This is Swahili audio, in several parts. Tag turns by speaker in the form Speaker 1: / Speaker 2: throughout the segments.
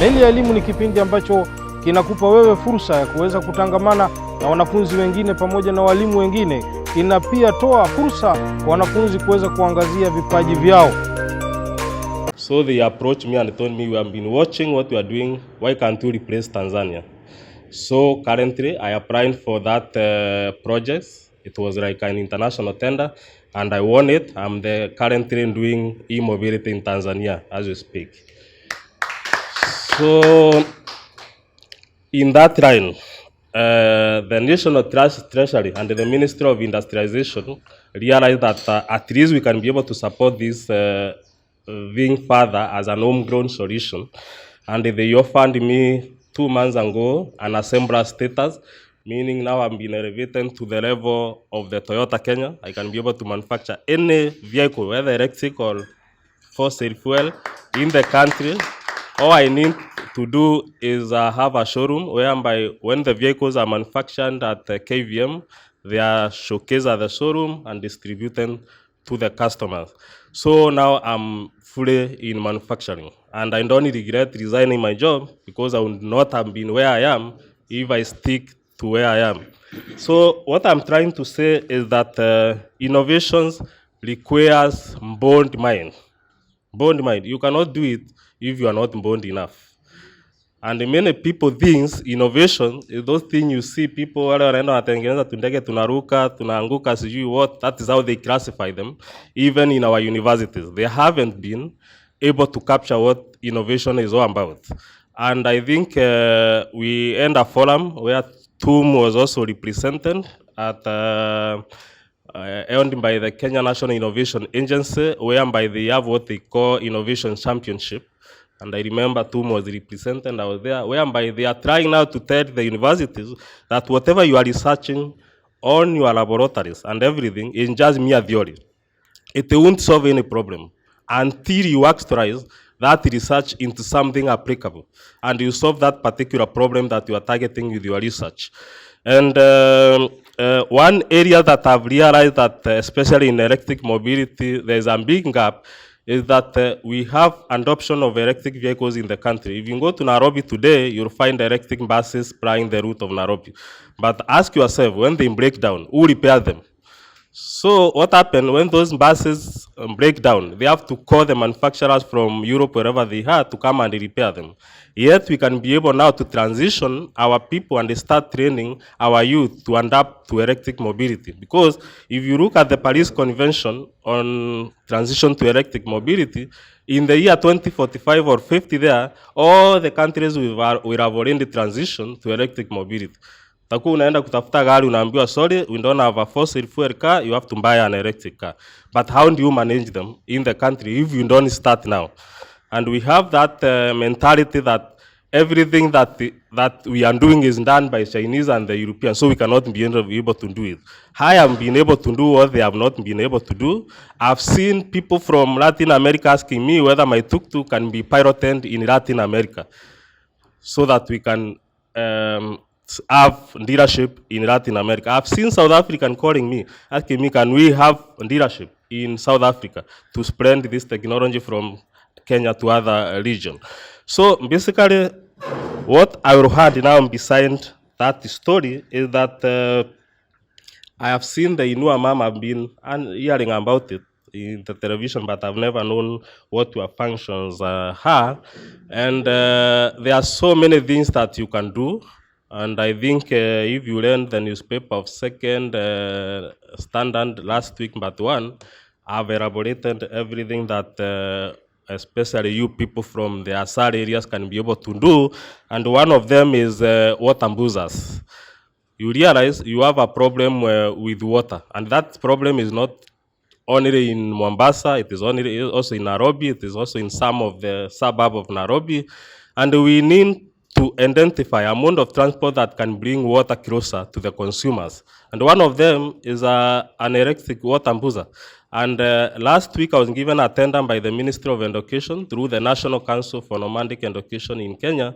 Speaker 1: Meli ya Elimu ni kipindi ambacho kinakupa wewe fursa ya kuweza kutangamana na wanafunzi wengine pamoja na walimu wengine. Kina pia toa fursa kwa wanafunzi kuweza kuangazia vipaji vyao.
Speaker 2: So they approached me and told me, we have been watching what you are doing, why can't you replace Tanzania? So currently I applied for that project. It was like an international tender and I won it. I'm currently doing e-mobility in Tanzania as we speak. So in that line, the National Treasury and the Ministry of Industrialization realized that at least we can be able to support this thing further as an homegrown solution. And they offered me 2 months ago an assembler status, meaning now I'm being elevated to the level of the Toyota Kenya. I can be able to manufacture any vehicle, whether electric or fossil fuel, in the country. All I need to do is have a showroom whereby when the vehicles are manufactured at KVM, they are showcased at the showroom and distributed to the customers. So now I'm fully in manufacturing, and I don't regret resigning my job because I would not have been where I am if I stick to where I am. So what I'm trying to say is that innovations requires bold mind. Bold mind. You cannot do it if you are not bold enough. And many people think innovation is those things you see people wale wanaenda wanatengeneza tundege tunaruka, tunaanguka sijui what. That is how they classify them. Even in our universities, they haven't been able to capture what innovation is all about. And I think we end a forum where TUM was also represented at owned by the Kenya National Innovation Agency, whereby they have what they call Innovation Championship. And I remember TUM was represented, and I was there, whereby they are trying now to tell the universities that whatever you are researching on your laboratories and everything is just mere theory. It won't solve any problem until you actualize that research into something applicable, and you solve that particular problem that you are targeting with your research. And one area that I've realized that, especially in electric mobility, there's a big gap, is that we have adoption of electric vehicles in the country. If you go to Nairobi today, you'll find electric buses plying the route of Nairobi. But ask yourself, when they break down, who repair them? So what happened when those buses break down? They have to call the manufacturers from Europe, wherever they are, to come and repair them. Yet we can be able now to transition our people and start training our youth to adapt to electric mobility. Because if you look at the Paris Convention on transition to electric mobility, in the year 2045 or 50 there, all the countries will have already transitioned to electric mobility. Taku unaenda kutafuta gari unaambiwa sorry, we don't have a fossil fuel car, you have to buy an electric car. But how do you manage them in the country if you don't start now? And we have that mentality that everything that we are doing is done by Chinese and the Europeans, so we cannot be able to do it. I have been able to do what they have not been able to do. I've seen people from Latin America asking me whether my tuk-tuk can be piloted in Latin America so that we can have dealership in Latin America. I've seen South African calling me, asking me, can we have dealership in South Africa to spread this technology from Kenya to other regions? So basically, what I will add now beside that story is that I have seen the Inua mom. I've been hearing about it in the television, but I've never known what your functions are. And there are so many things that you can do. And I think if you read the newspaper of Second Standard last week, but one, I've elaborated everything that especially you people from the Asar areas can be able to do. And one of them is water boozers. You realize you have a problem with water. And that problem is not only in Mombasa, it is also in Nairobi, it is also in some of the suburbs of Nairobi. And we need to identify a mode of transport that can bring water closer to the consumers. And one of them is an electric water boozer. And last week I was given a tender by the Ministry of Education through the National Council for Nomadic Education in Kenya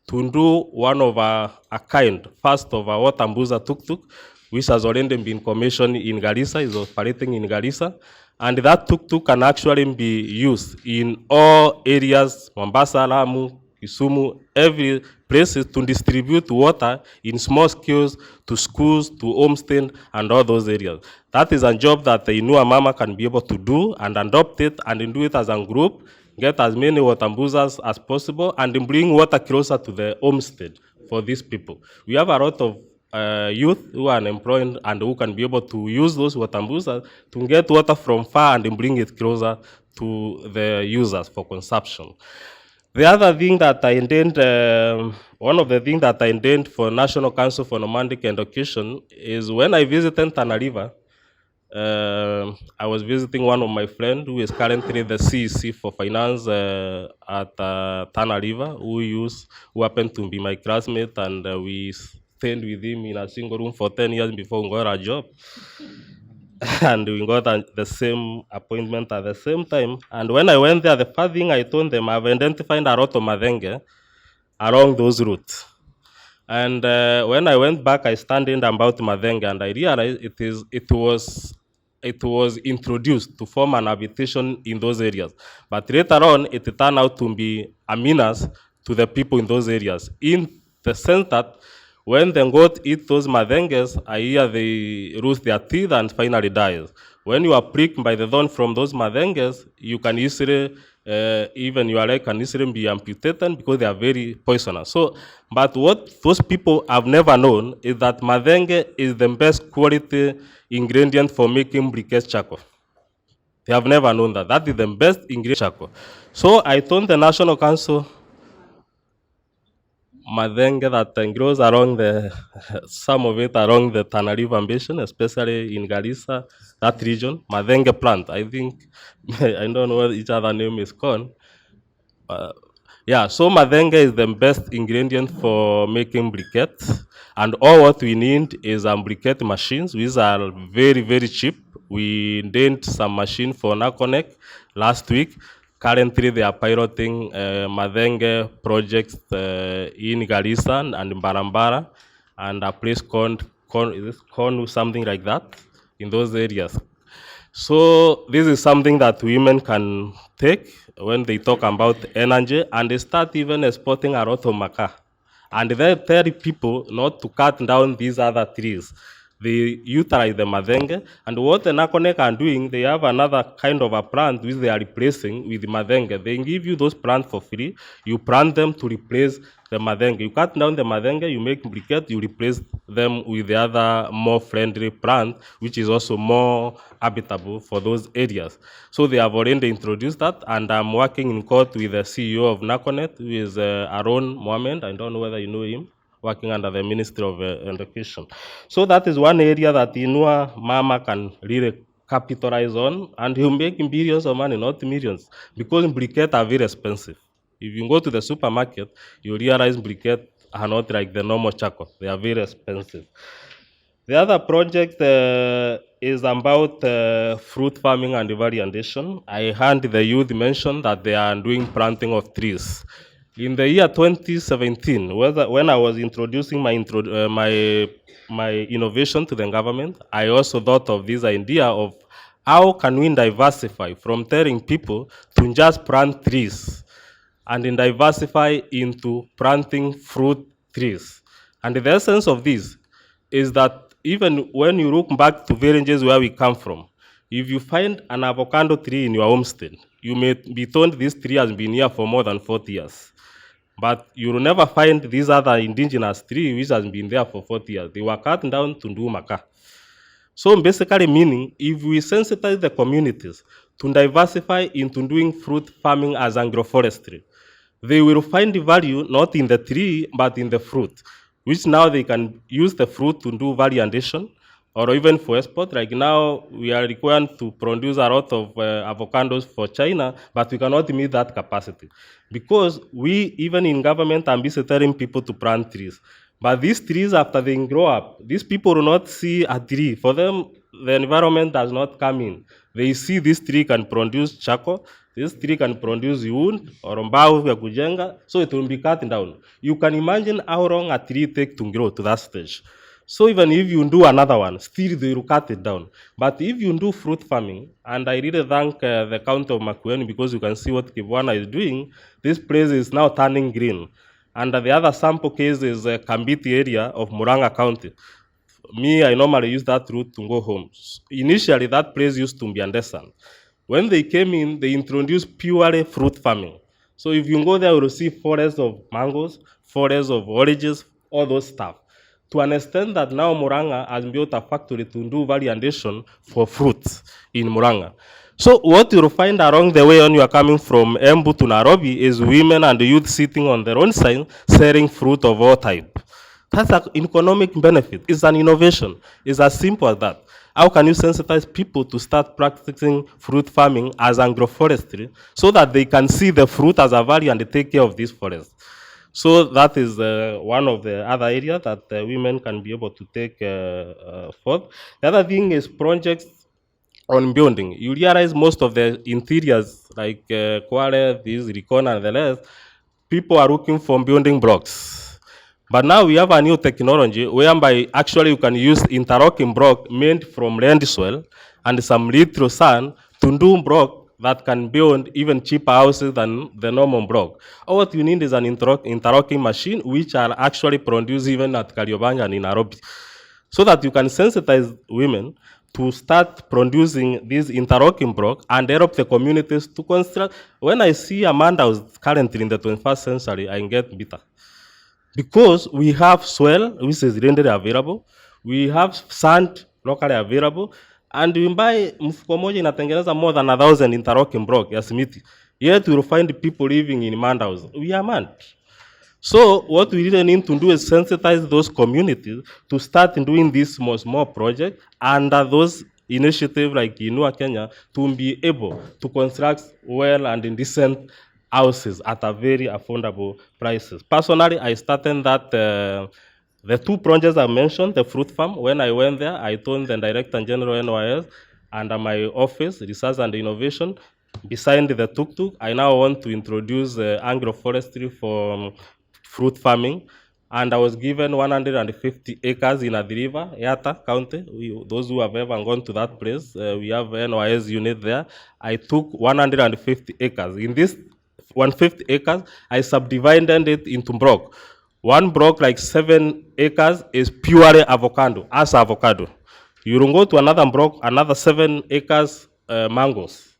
Speaker 2: to do one of a kind, first of a water boozer tuk-tuk, which has already been commissioned in Garissa, is operating in Garissa. And that tuk-tuk can actually be used in all areas, Mombasa, Lamu, Kisumu, every places to distribute water in small scales to schools, to homestead, and all those areas. That is a job that the Inua Mama can be able to do and adopt it and do it as a group, get as many watambuzas as possible, and bring water closer to the homestead for these people. We have a lot of youth who are unemployed and who can be able to use those watambuzas to get water from far and bring it closer to the users for consumption. The other thing that I intend, one of the things that I intend for National Council for Nomadic Education is when I visited Tana River, I was visiting one of my friends who is currently the CEC for finance at Tana River, who happened to be my classmate, and we stayed with him in a single room for 10 years before we got a job. And we got the same appointment at the same time. And when I went there, the first thing I told them, I've identified a lot of madenge along those routes. And when I went back, I studied about madenge, and I realized it was introduced to form an habitation in those areas. But later on, it turned out to be a menace to the people in those areas, in the sense that when the goat eat those madenges, I hear they lose their teeth and finally dies. When you are pricked by the thorn from those madenges, you can easily, even your leg can easily be amputated because they are very poisonous. So, but what those people have never known is that madenge is the best quality ingredient for making briquette charcoal. They have never known that. That is the best ingredient charcoal. So I told the National Council, madenge that grows along the, some of it along the Tana River Basin, especially in Garissa, that region, madenge plant. I think, I don't know what each other name is called. Yeah, so madenge is the best ingredient for making briquettes. And all what we need is briquette machines, which are very, very cheap. We did some machine for Nakonek last week. Currently, they are piloting madenge projects in Garissa and Barambara, and a place called Konu, something like that, in those areas. So this is something that women can take when they talk about energy, and they start even exporting a lot of maca. And they tell people not to cut down these other trees. They utilize the madenge, and what the Nakonek are doing, they have another kind of a plant which they are replacing with madenge. They give you those plants for free. You plant them to replace the madenge. You cut down the madenge, you make briquette, you replace them with the other more friendly plant, which is also more habitable for those areas. So they have already introduced that, and I'm working in court with the CEO of Nakonet, who is Aaron Mohamed. I don't know whether you know him, working under the Ministry of Education. So that is one area that Inua Mama can really capitalize on, and he'll make billions of money, not millions, because briquettes are very expensive. If you go to the supermarket, you realize briquettes are not like the normal charcoal. They are very expensive. The other project is about fruit farming and variation. I heard the youth mention that they are doing planting of trees. In the year 2017, when I was introducing my innovation to the government, I also thought of this idea of how can we diversify from telling people to just plant trees and then diversify into planting fruit trees. And the essence of this is that even when you look back to villages where we come from, if you find an avocado tree in your homestead, you may be told this tree has been here for more than 40 years. But you will never find these other indigenous trees which has been there for 40 years. They were cut down to do maca. So basically meaning, if we sensitize the communities to diversify into doing fruit farming as agroforestry, they will find the value not in the tree, but in the fruit, which now they can use the fruit to do value addition, or even for export. Like now, we are required to produce a lot of avocados for China, but we cannot meet that capacity. Because we, even in government, are busy telling people to plant trees. But these trees, after they grow up, these people do not see a tree. For them, the environment does not come in. They see this tree can produce charcoal, this tree can produce wood or mbao ya kujenga, so it will be cut down. You can imagine how long a tree takes to grow to that stage. So even if you do another one, still they will cut it down. But if you do fruit farming, and I really thank the county of Makueni, because you can see what Kibwana is doing, this place is now turning green. And the other sample case is Kambiti area of Muranga County. Me, I normally use that route to go home. Initially, that place used to be undersand. When they came in, they introduced purely fruit farming. So if you go there, you will see forests of mangoes, forests of oranges, all those stuff. To understand that now Muranga has built a factory to do value addition for fruits in Muranga. So what you'll find along the way when you are coming from Embu to Nairobi is women and youth sitting on their own side selling fruit of all type. That's an economic benefit. It's an innovation. It's as simple as that. How can you sensitize people to start practicing fruit farming as agroforestry so that they can see the fruit as a value and they take care of this forest? So that is one of the other areas that women can be able to take forth. The other thing is projects on building. You realize most of the interiors, like Kwale, this, Rikon, and the rest, people are looking for building blocks. But now we have a new technology whereby actually you can use interlocking block made from land soil and some little sand to do block that can build even cheaper houses than the normal block. All what you need is an interlocking machine which are actually produced even at Kariobangi and in Nairobi. So that you can sensitize women to start producing these interlocking block and help the communities to construct. When I see Amanda who's currently in the 21st century, I get bitter. Because we have soil which is readily available, we have sand locally available, and we buy mfuko moja inatengeneza more than 1,000 interlocking block ya simiti. Yet we will find people living in mandaus. We are mad. So what we really need to do is sensitize those communities to start doing this small project under those initiatives like Inua Kenya to be able to construct well and in decent houses at a very affordable prices. Personally, I started that the two projects I mentioned, the fruit farm. When I went there, I told the Director General NYS under my office, Research and Innovation, beside the tuk-tuk, I now want to introduce agroforestry for fruit farming. And I was given 150 acres in Athi River, Yatta County. Those who have ever gone to that place, we have NYS unit there. I took 150 acres. In this 150 acres, I subdivided it into block. One block, like 7 acres, is purely avocado, as avocado. You will go to another block, another 7 acres, mangoes.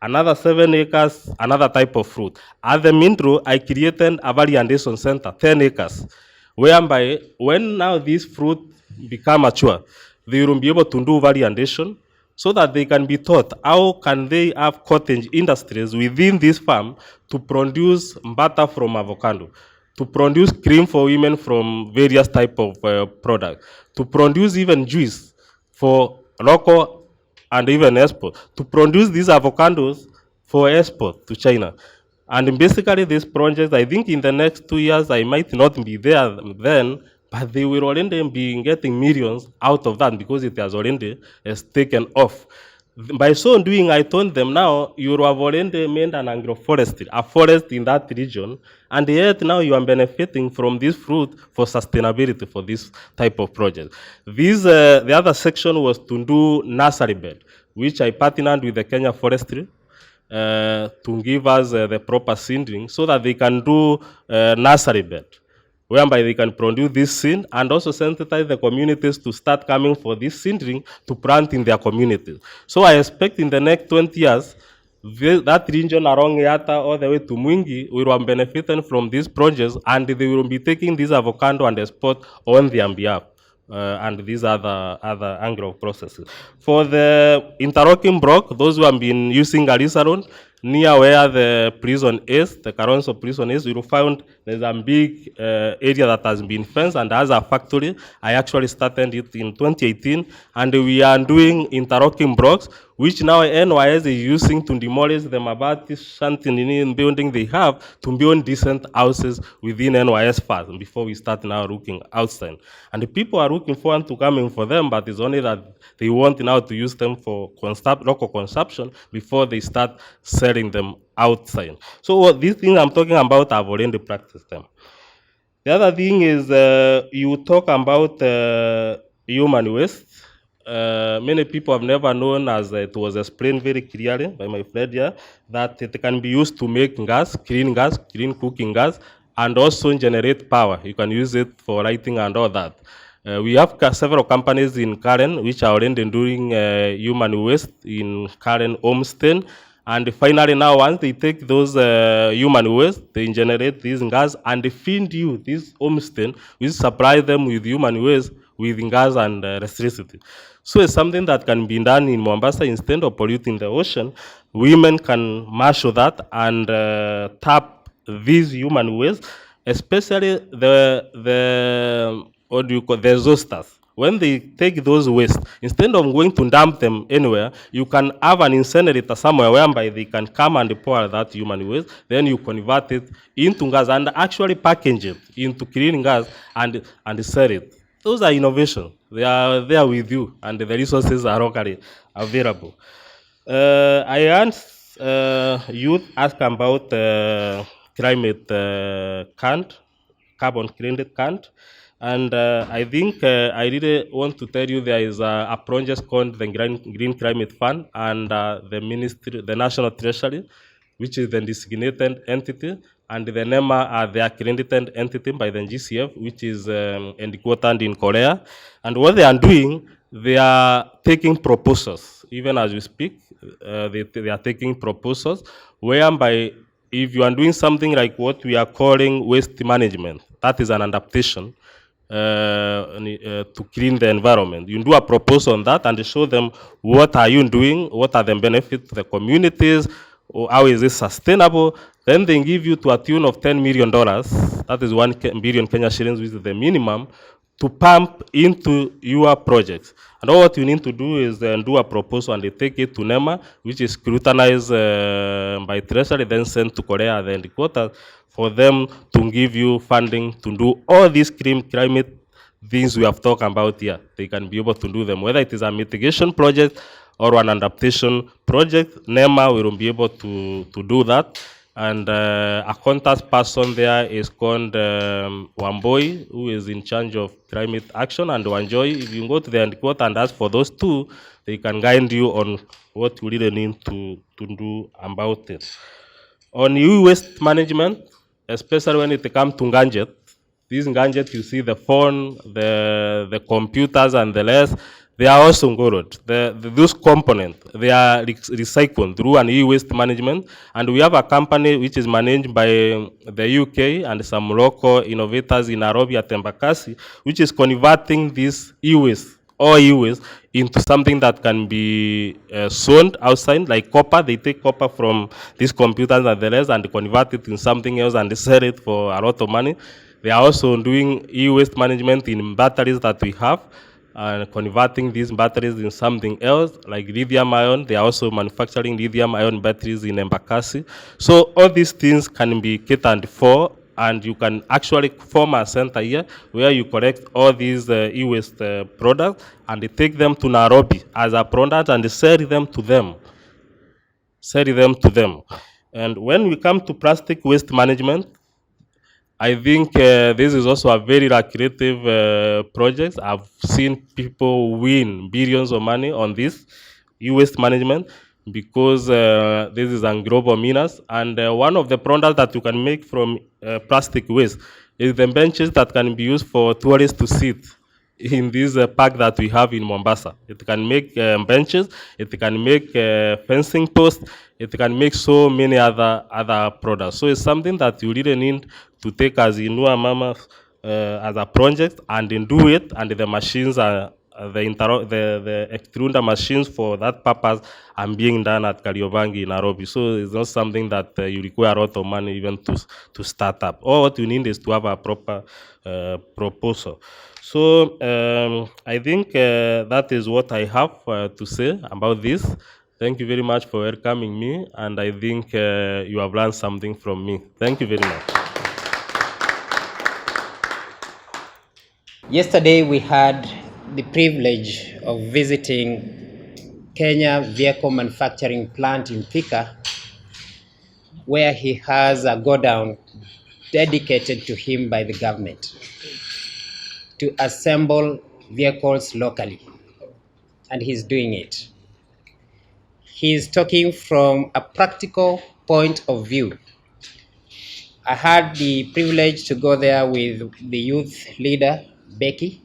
Speaker 2: Another 7 acres, another type of fruit. At the Mindro, I created a variation center, 10 acres, whereby when now these fruit become mature, they will be able to do variation so that they can be taught how can they have cottage industries within this farm to produce butter from avocado, to produce cream for women from various type of products, to produce even juice for local and even export, to produce these avocados for export to China. And basically this project, I think in the next 2 years, I might not be there then, but they will already be getting millions out of that because it has already taken off. By so doing, I told them now, you have already made an agroforestry, a forest in that region, and yet now you are benefiting from this fruit for sustainability for this type of project. This, the other section was to do nursery bed, which I partnered with the Kenya Forestry to give us the proper seeding so that they can do nursery bed, whereby they can produce this seed and also sensitize the communities to start coming for this seedling to plant in their communities. So I expect in the next 20 years, that region around Yatta all the way to Mwingi will be benefiting from these projects, and they will be taking this avocado and export on their behalf. And these other agro processes. For the interlocking block, those who have been using Garissa Road, near where the prison is, the Karonso prison is, you will find there's a big area that has been fenced and has a factory. I actually started it in 2018, and we are doing interlocking blocks, which now NYS is using to demolish the Mabati shanty building they have to build decent houses within NYS first before we start now looking outside. And the people are looking forward to coming for them, but it's only that they want now to use them for local consumption before they start selling them outside. So these things I'm talking about, I've already practiced them. The other thing is you talk about human waste. Many people have never known, as it was explained very clearly by my friend here, that it can be used to make gas, clean cooking gas, and also generate power. You can use it for lighting and all that. We have several companies in Karen which are already doing human waste in Karen Homestead. And finally, now once they take those human waste, they generate this gas and they feed you this homestead, which supply them with human waste, with gas and electricity. So it's something that can be done in Mombasa instead of polluting the ocean. Women can marshal that and tap these human waste, especially the what do you call the exhausters. When they take those waste, instead of going to dump them anywhere, you can have an incinerator somewhere whereby they can come and pour that human waste. Then you convert it into gas and actually package it into clean gas and sell it. Those are innovations. They are there with you, and the resources are locally available. I asked youth ask about climate carbon credit count. And I think I really want to tell you there is a project called the Green Climate Fund and the Ministry, the National Treasury, which is the designated entity, and the NEMA are the accredited entity by the GCF, which is headquartered in Korea. And what they are doing, they are taking proposals, even as we speak. They are taking proposals whereby if you are doing something like what we are calling waste management, that is an adaptation to clean the environment. You do a proposal on that and show them what are you doing, what are the benefits to the communities, or how is it sustainable. Then they give you to a tune of $10 million. That is 1 billion Kenya shillings, which is the minimum, to pump into your projects. And all what you need to do is do a proposal and they take it to NEMA, which is scrutinized by Treasury, then sent to Korea, the headquarters, for them to give you funding to do all these climate things we have talked about here. They can be able to do them, whether it is a mitigation project or an adaptation project. NEMA will be able to do that. And a contact person there is called Wamboi, who is in charge of climate action. And Wanjoy, if you go to the headquarters and ask for those two, they can guide you on what you really need to do about it. On e-waste management, especially when it comes to gadgets, these gadgets, you see the phone, the computers and the rest, they are also good. Those components, they are recycled through an e-waste management. And we have a company which is managed by the UK and some local innovators in Nairobi at Embakasi, which is converting this e-waste or e-waste into something that can be sold outside, like copper. They take copper from these computers and the rest and convert it in something else and sell it for a lot of money. They are also doing e-waste management in batteries that we have, and converting these batteries in something else, like lithium ion. They are also manufacturing lithium ion batteries in Embakasi. So all these things can be catered for, and you can actually form a center here where you collect all these e-waste products and take them to Nairobi as a product and sell them to them. And when we come to plastic waste management, I think this is also a very creative project. I've seen people win billions of money on this e-waste management because this is a global menace. And one of the products that you can make from plastic waste is the benches that can be used for tourists to sit in this park that we have in Mombasa. It can make benches, it can make fencing posts, it can make so many other products. So it's something that you really need to take as Inua Mama as a project and then do it, and the machines are the extruder machines for that purpose are being done at Kariobangi in Nairobi. So it's not something that you require a lot of money even to start up. All what you need is to have a proper proposal. So I think that is what I have to say about this. Thank you very much for welcoming me, and I think you have learned something from me. Thank you very much.
Speaker 3: Yesterday we had the privilege of visiting Kenya Vehicle Manufacturing Plant in Thika, where he has a godown dedicated to him by the government to assemble vehicles locally, and he's doing it. He's talking from a practical point of view. I had the privilege to go there with the youth leader, Becky,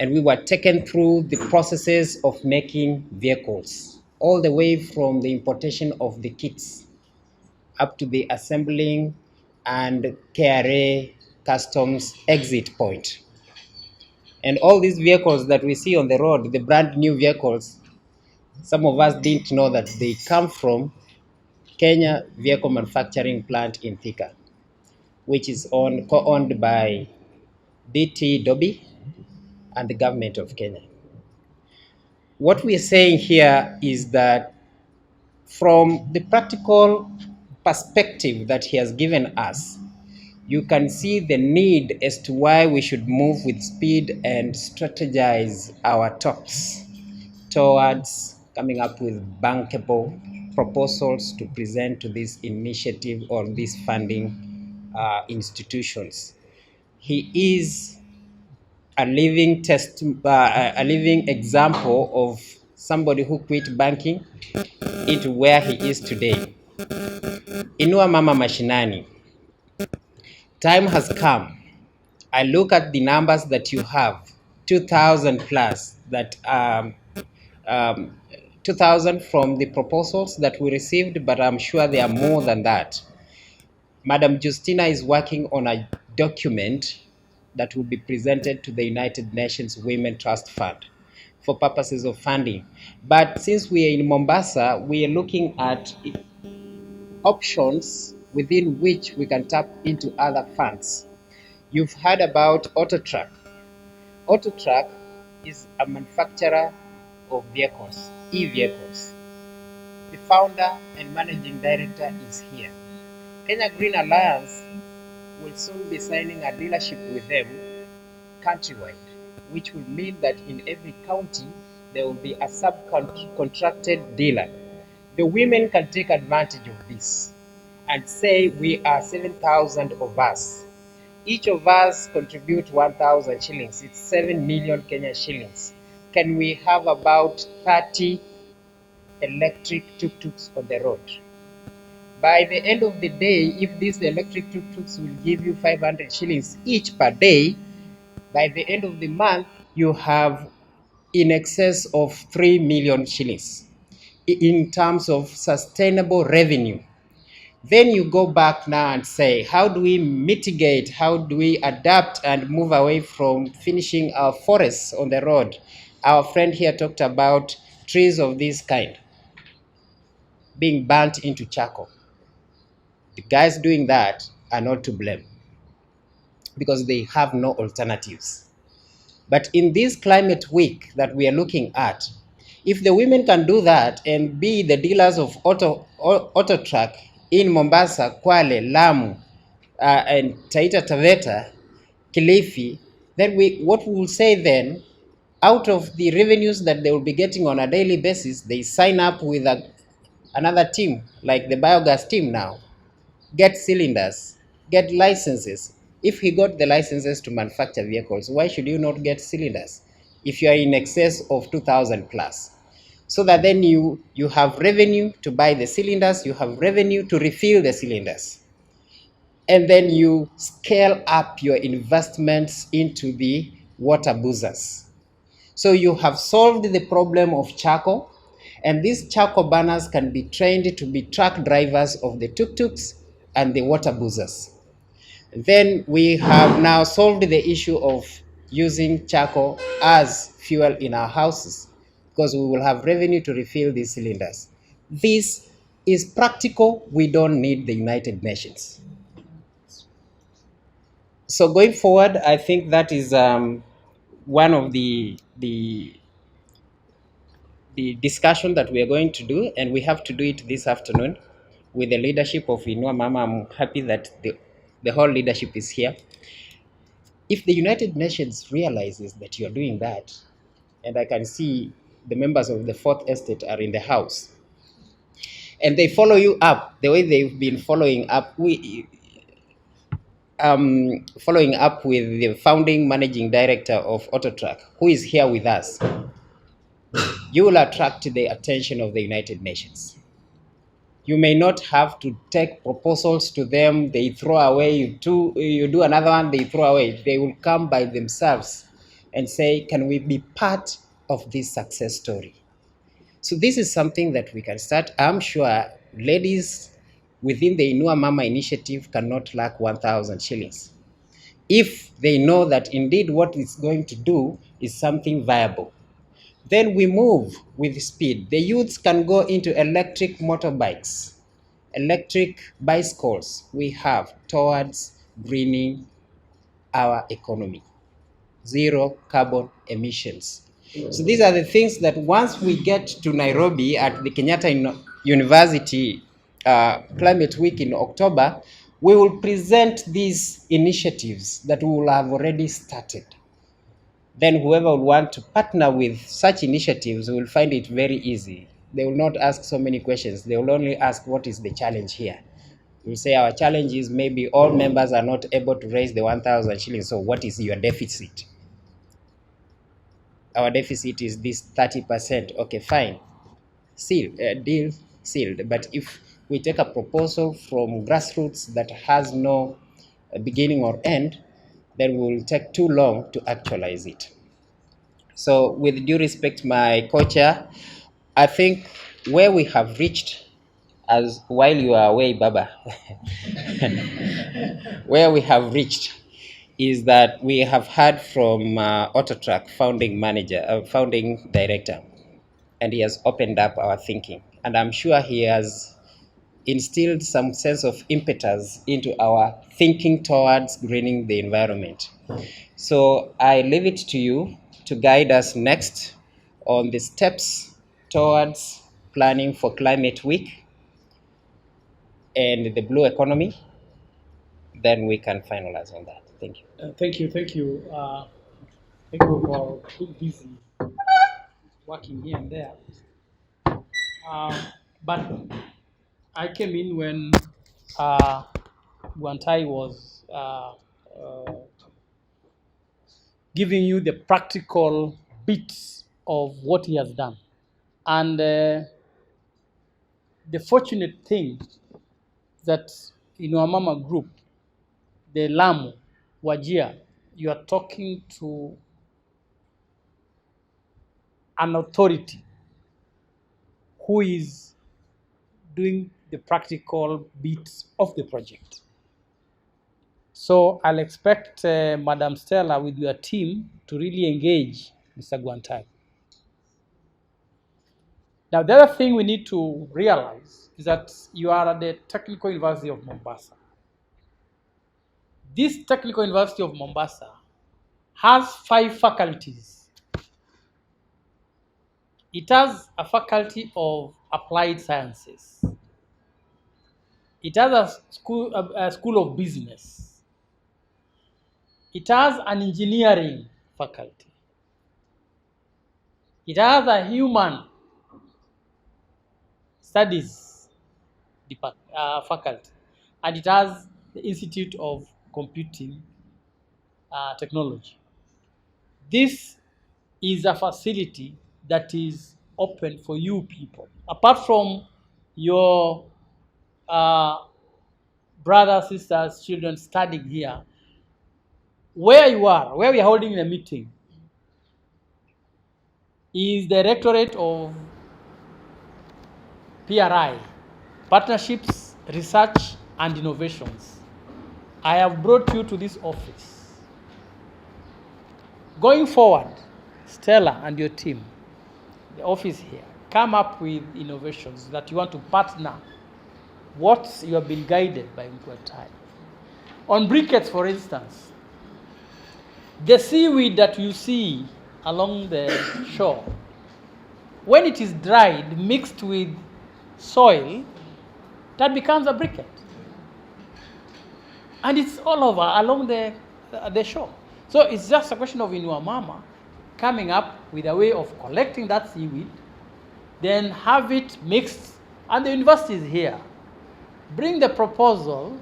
Speaker 3: and we were taken through the processes of making vehicles, all the way from the importation of the kits up to the assembling and KRA customs exit point. And all these vehicles that we see on the road, the brand new vehicles, some of us didn't know that they come from Kenya Vehicle Manufacturing Plant in Thika, which is co-owned by DT Dobi and the government of Kenya. What we are saying here is that from the practical perspective that he has given us, you can see the need as to why we should move with speed and strategize our talks towards coming up with bankable proposals to present to this initiative or these funding institutions. He is a living a living example of somebody who quit banking into where he is today. Inua Mama Mashinani. Time has come. I look at the numbers that you have, 2,000 plus, that 2,000 from the proposals that we received, but I'm sure there are more than that. Madam Justina is working on a document that will be presented to the United Nations Women Trust Fund for purposes of funding. But since we are in Mombasa, we are looking at options within which we can tap into other funds. You've heard about AutoTrack. AutoTrack is a manufacturer of vehicles, e-vehicles. The founder and managing director is here. Kenya Green Alliance will soon be signing a dealership with them countrywide, which will mean that in every county there will be a subcontracted dealer. The women can take advantage of this and say we are 7,000 of us. Each of us contribute 1,000 shillings. It's 7 million Kenya shillings. Can we have about 30 electric tuk-tuks on the road? By the end of the day, if these electric tuk-tuks will give you 500 shillings each per day, by the end of the month, you have in excess of 3 million shillings in terms of sustainable revenue. Then you go back now and say, how do we mitigate, how do we adapt and move away from finishing our forests on the road? Our friend here talked about trees of this kind being burnt into charcoal. The guys doing that are not to blame because they have no alternatives. But in this climate week that we are looking at, if the women can do that and be the dealers of AutoTrack in Mombasa, Kwale, Lamu, and Taita Taveta, Kilifi, then what we will say then, out of the revenues that they will be getting on a daily basis, they sign up with another team, like the biogas team now, get cylinders, get licenses. If he got the licenses to manufacture vehicles, why should you not get cylinders if you are in excess of 2,000 plus? So that then you have revenue to buy the cylinders, you have revenue to refill the cylinders. And then you scale up your investments into the water boozers. So you have solved the problem of charcoal, and these charcoal burners can be trained to be truck drivers of the tuk-tuks and the water boozers. Then we have now solved the issue of using charcoal as fuel in our houses because we will have revenue to refill these cylinders. This is practical. We don't need the United Nations. So going forward, I think that is one of the discussion that we are going to do, and we have to do it this afternoon with the leadership of Inua Mama. I'm happy that the whole leadership is here. If the United Nations realizes that you're doing that, and I can see the members of the Fourth Estate are in the house, and they follow you up the way they've been following up, following up with the founding managing director of Autotrack, who is here with us, you will attract the attention of the United Nations. You may not have to take proposals to them, they throw away, you do another one, they throw away. They will come by themselves and say, can we be part of this success story? So this is something that we can start. I'm sure ladies within the Inua Mama initiative cannot lack 1,000 shillings. If they know that indeed what it's going to do is something viable, then we move with speed. The youths can go into electric motorbikes, electric bicycles we have towards greening our economy, zero carbon emissions. So these are the things that once we get to Nairobi at the Kenyatta University Climate Week in October, we will present these initiatives that we will have already started. Then whoever will want to partner with such initiatives will find it very easy. They will not ask so many questions. They will only ask, what is the challenge here? We'll say our challenge is maybe all members are not able to raise the 1,000 shillings. So what is your deficit? Our deficit is this 30%. Okay, fine. Deal sealed. But if we take a proposal from grassroots that has no beginning or end, then we will take too long to actualize it. So with due respect, my co-chair, I think where we have reached, as while you are away, Baba, where we have reached is that we have heard from Autotrack founding director, and he has opened up our thinking. And I'm sure he has instilled some sense of impetus into our thinking towards greening the environment. So I leave it to you to guide us next on the steps towards planning for Climate Week and the blue economy. Then we can finalize on that. Thank you.
Speaker 4: Thank you. Thank you for being busy working here and there. But I came in when Guantai was giving you the practical bits of what he has done. And the fortunate thing that in our Mama group, the Lamu, Wajir, you are talking to an authority who is doing the practical bits of the project. So I'll expect Madam Stella with your team to really engage Mr. Guantai. Now, the other thing we need to realize is that you are at the Technical University of Mombasa. This Technical University of Mombasa has 5 faculties. It has a faculty of applied sciences. It has a school of business. It has an engineering faculty. It has a human studies faculty, and it has the Institute of Computing Technology. This is a facility that is open for you people. Apart from your brothers, sisters, children studying here, where we are holding a meeting is the Directorate of PRI, Partnerships, Research and Innovations. I have brought you to this office. Going forward, Stella and your team, the office here, come up with innovations that you want to partner what you have been guided by Mkwatai. On briquettes, for instance, the seaweed that you see along the shore, when it is dried, mixed with soil, that becomes a briquette. And it's all over along the shore. So it's just a question of Inua Mama coming up with a way of collecting that seaweed, then have it mixed, and the university is here. Bring the proposal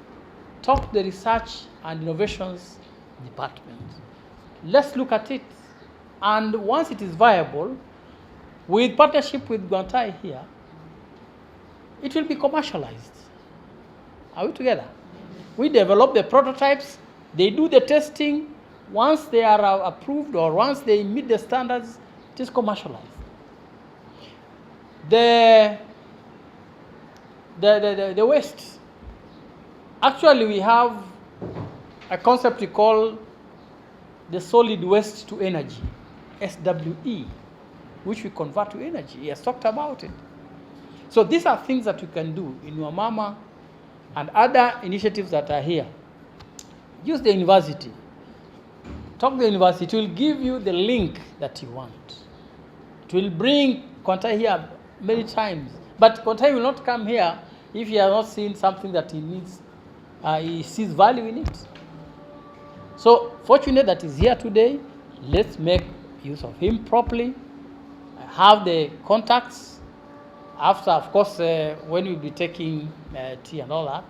Speaker 4: talk to the research and innovations department. Let's look at it. And once it is viable, with partnership with Guantai here, it will be commercialized. Are we together? We develop the prototypes, they do the testing. Once they are approved or once they meet the standards, it is commercialized. The waste. Actually, we have a concept we call the solid waste to energy, SWE, which we convert to energy. He has talked about it. So these are things that we can do in Wamama and other initiatives that are here. Use the university. Talk to the university. It will give you the link that you want. It will bring Kontai here many times. But Kontai will not come here if he has not seen something that he needs. He sees value in it. So fortunate that he's here today. Let's make use of him properly. Have the contacts. After, of course, when we'll be taking tea and all that,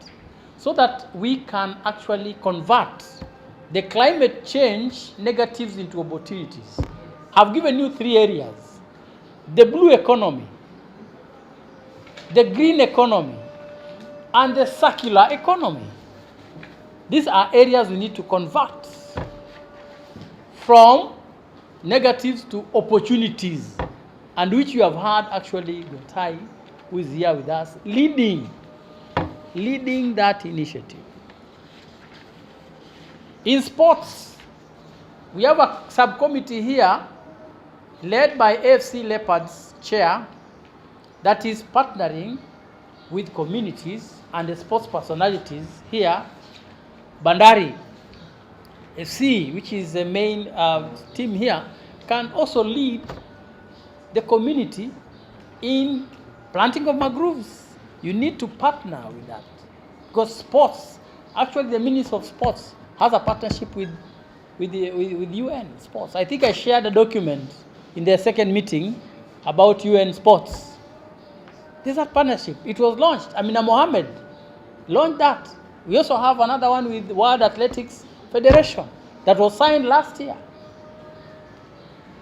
Speaker 4: so that we can actually convert the climate change negatives into opportunities. I've given you 3 areas: the blue economy, the green economy, and the circular economy. These are areas we need to convert from negatives to opportunities, and which you have heard actually Guantai, who is here with us, leading that initiative. In sports, we have a subcommittee here led by AFC Leopards chair that is partnering with communities and the sports personalities here. Bandari FC, which is the main team here, can also lead the community in planting of mangroves. You need to partner with that, because sports, actually the Ministry of Sports has a partnership with UN Sports. I think I shared a document in their second meeting about UN Sports. There's a partnership. It was launched. Amina Mohammed launched that. We also have another one with World Athletics Federation that was signed last year.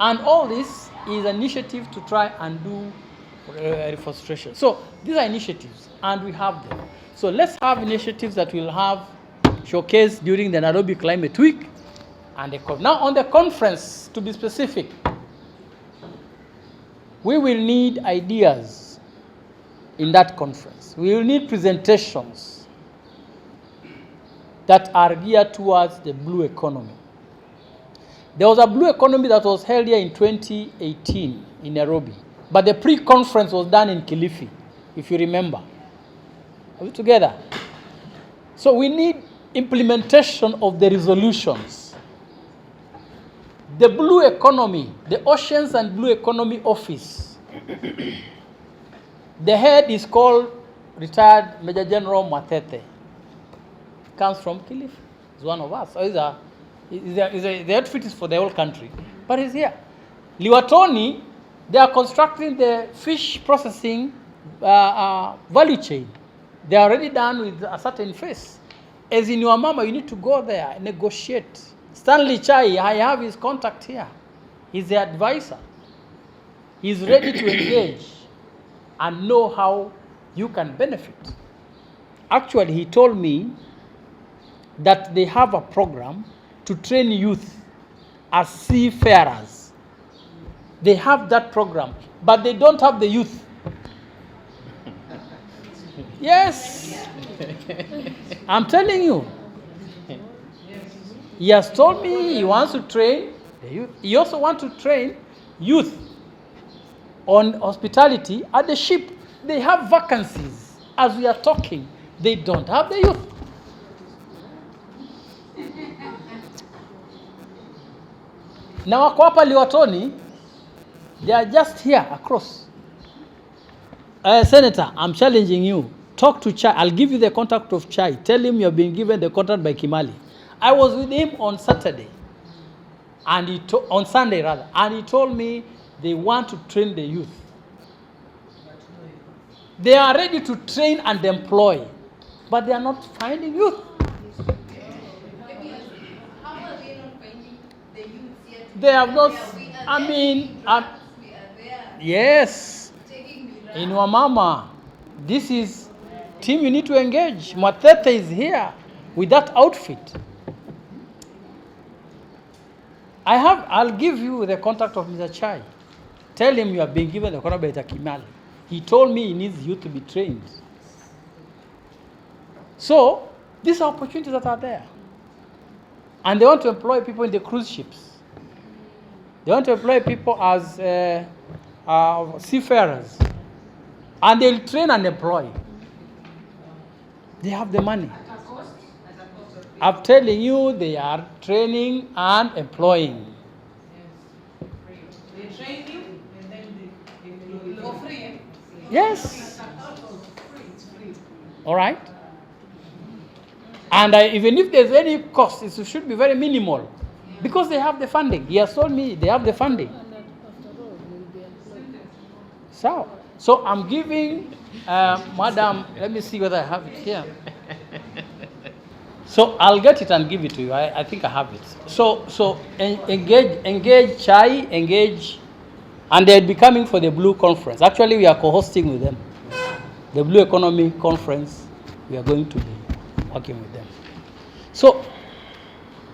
Speaker 4: And all this is an initiative to try and do reforestation. So these are initiatives, and we have them. So let's have initiatives that we'll have showcased during the Nairobi Climate Week. And now on the conference, to be specific, we will need ideas in that conference. We will need presentations that are geared towards the blue economy. There was a blue economy that was held here in 2018 in Nairobi, but the pre-conference was done in Kilifi, if you remember. Are we together? So we need implementation of the resolutions. The blue economy, the Oceans and Blue Economy Office, the head is called retired Major General Matete. Comes from Kilifi. He's one of us. So the outfit is for the whole country, but he's here. Liwatoni, they are constructing the fish processing value chain. They are already done with a certain phase. As in your mama, you need to go there and negotiate. Stanley Chai, I have his contact here. He's the advisor. He's ready to engage and know how you can benefit. Actually, he told me that they have a program to train youth as seafarers. They have that program, but they don't have the youth. Yes, I'm telling you. He has told me he wants to train the youth. He also wants to train youth on hospitality at the ship. They have vacancies. As we are talking, they don't have the youth. Now, wako hapa Liwatoni, they are just here across. Senator, I'm challenging you. Talk to Chai. I'll give you the contact of Chai. Tell him you're being given the contact by Kimali. I was with him on Saturday, and on Sunday rather, and he told me they want to train the youth. They are ready to train and employ, but they are not finding youth. they have not, I mean, yes, in Wamama, this is team you need to engage. Matete is here with that outfit. I'll give you the contact of Mr. Chai. Tell him you have been given the contact by Kimali. He told me he needs you to be trained. So, these are opportunities that are there. And they want to employ people in the cruise ships. They want to employ people as seafarers. And they'll train and employ. They have the money. I'm telling you, they are training and employing.
Speaker 5: They train you and then they employ for free.
Speaker 4: Yes.
Speaker 5: It's free.
Speaker 4: All right. And even if there's any cost, it should be very minimal. Because they have the funding. He has told me they have the funding. So I'm giving, Madam, let me see whether I have it here. So I'll get it and give it to you. I think I have it. So engage Chai, engage, and they'll be coming for the Blue Conference. Actually, we are co-hosting with them. The Blue Economy Conference, we are going to be working with them. So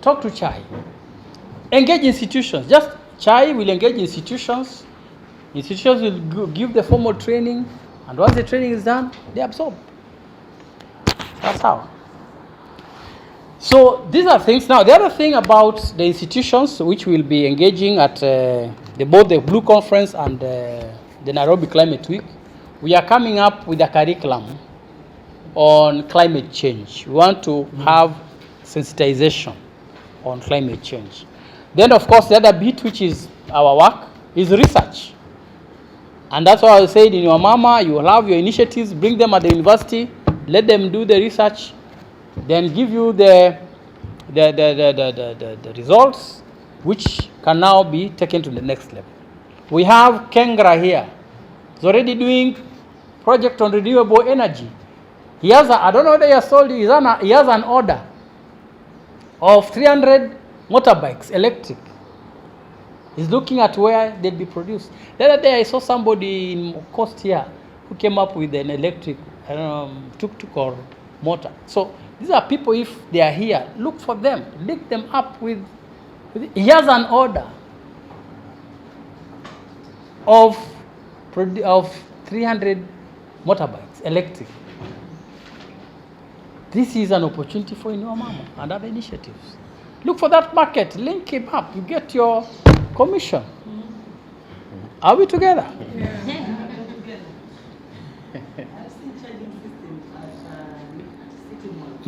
Speaker 4: talk to Chai. Engage institutions. Just Chai will engage institutions. Institutions will give the formal training, and once the training is done, they absorb. That's how. So these are things. Now, the other thing about the institutions which will be engaging at both the Blue Conference and the Nairobi Climate Week, we are coming up with a curriculum on climate change. We want to have sensitization on climate change. Then, of course, the other bit, which is our work, is research. And that's why I said in your mama, you will have your initiatives, bring them at the university, let them do the research, then give you the results, which can now be taken to the next level. We have Kengra here. He's already doing project on renewable energy. He has, I don't know whether he has told you, he has an order of 300 motorbikes, electric. He's looking at where they'll be produced. The other day I saw somebody in Coast here who came up with an electric tuk-tuk or motor. So these are people, if they are here, look for them, link them up with he has an order of 300 motorbikes, electric. This is an opportunity for Inua Mama and other initiatives. Look for that market, link him up, you get your commission. Are we together?
Speaker 5: Yeah. I've seen charging systems at city malls.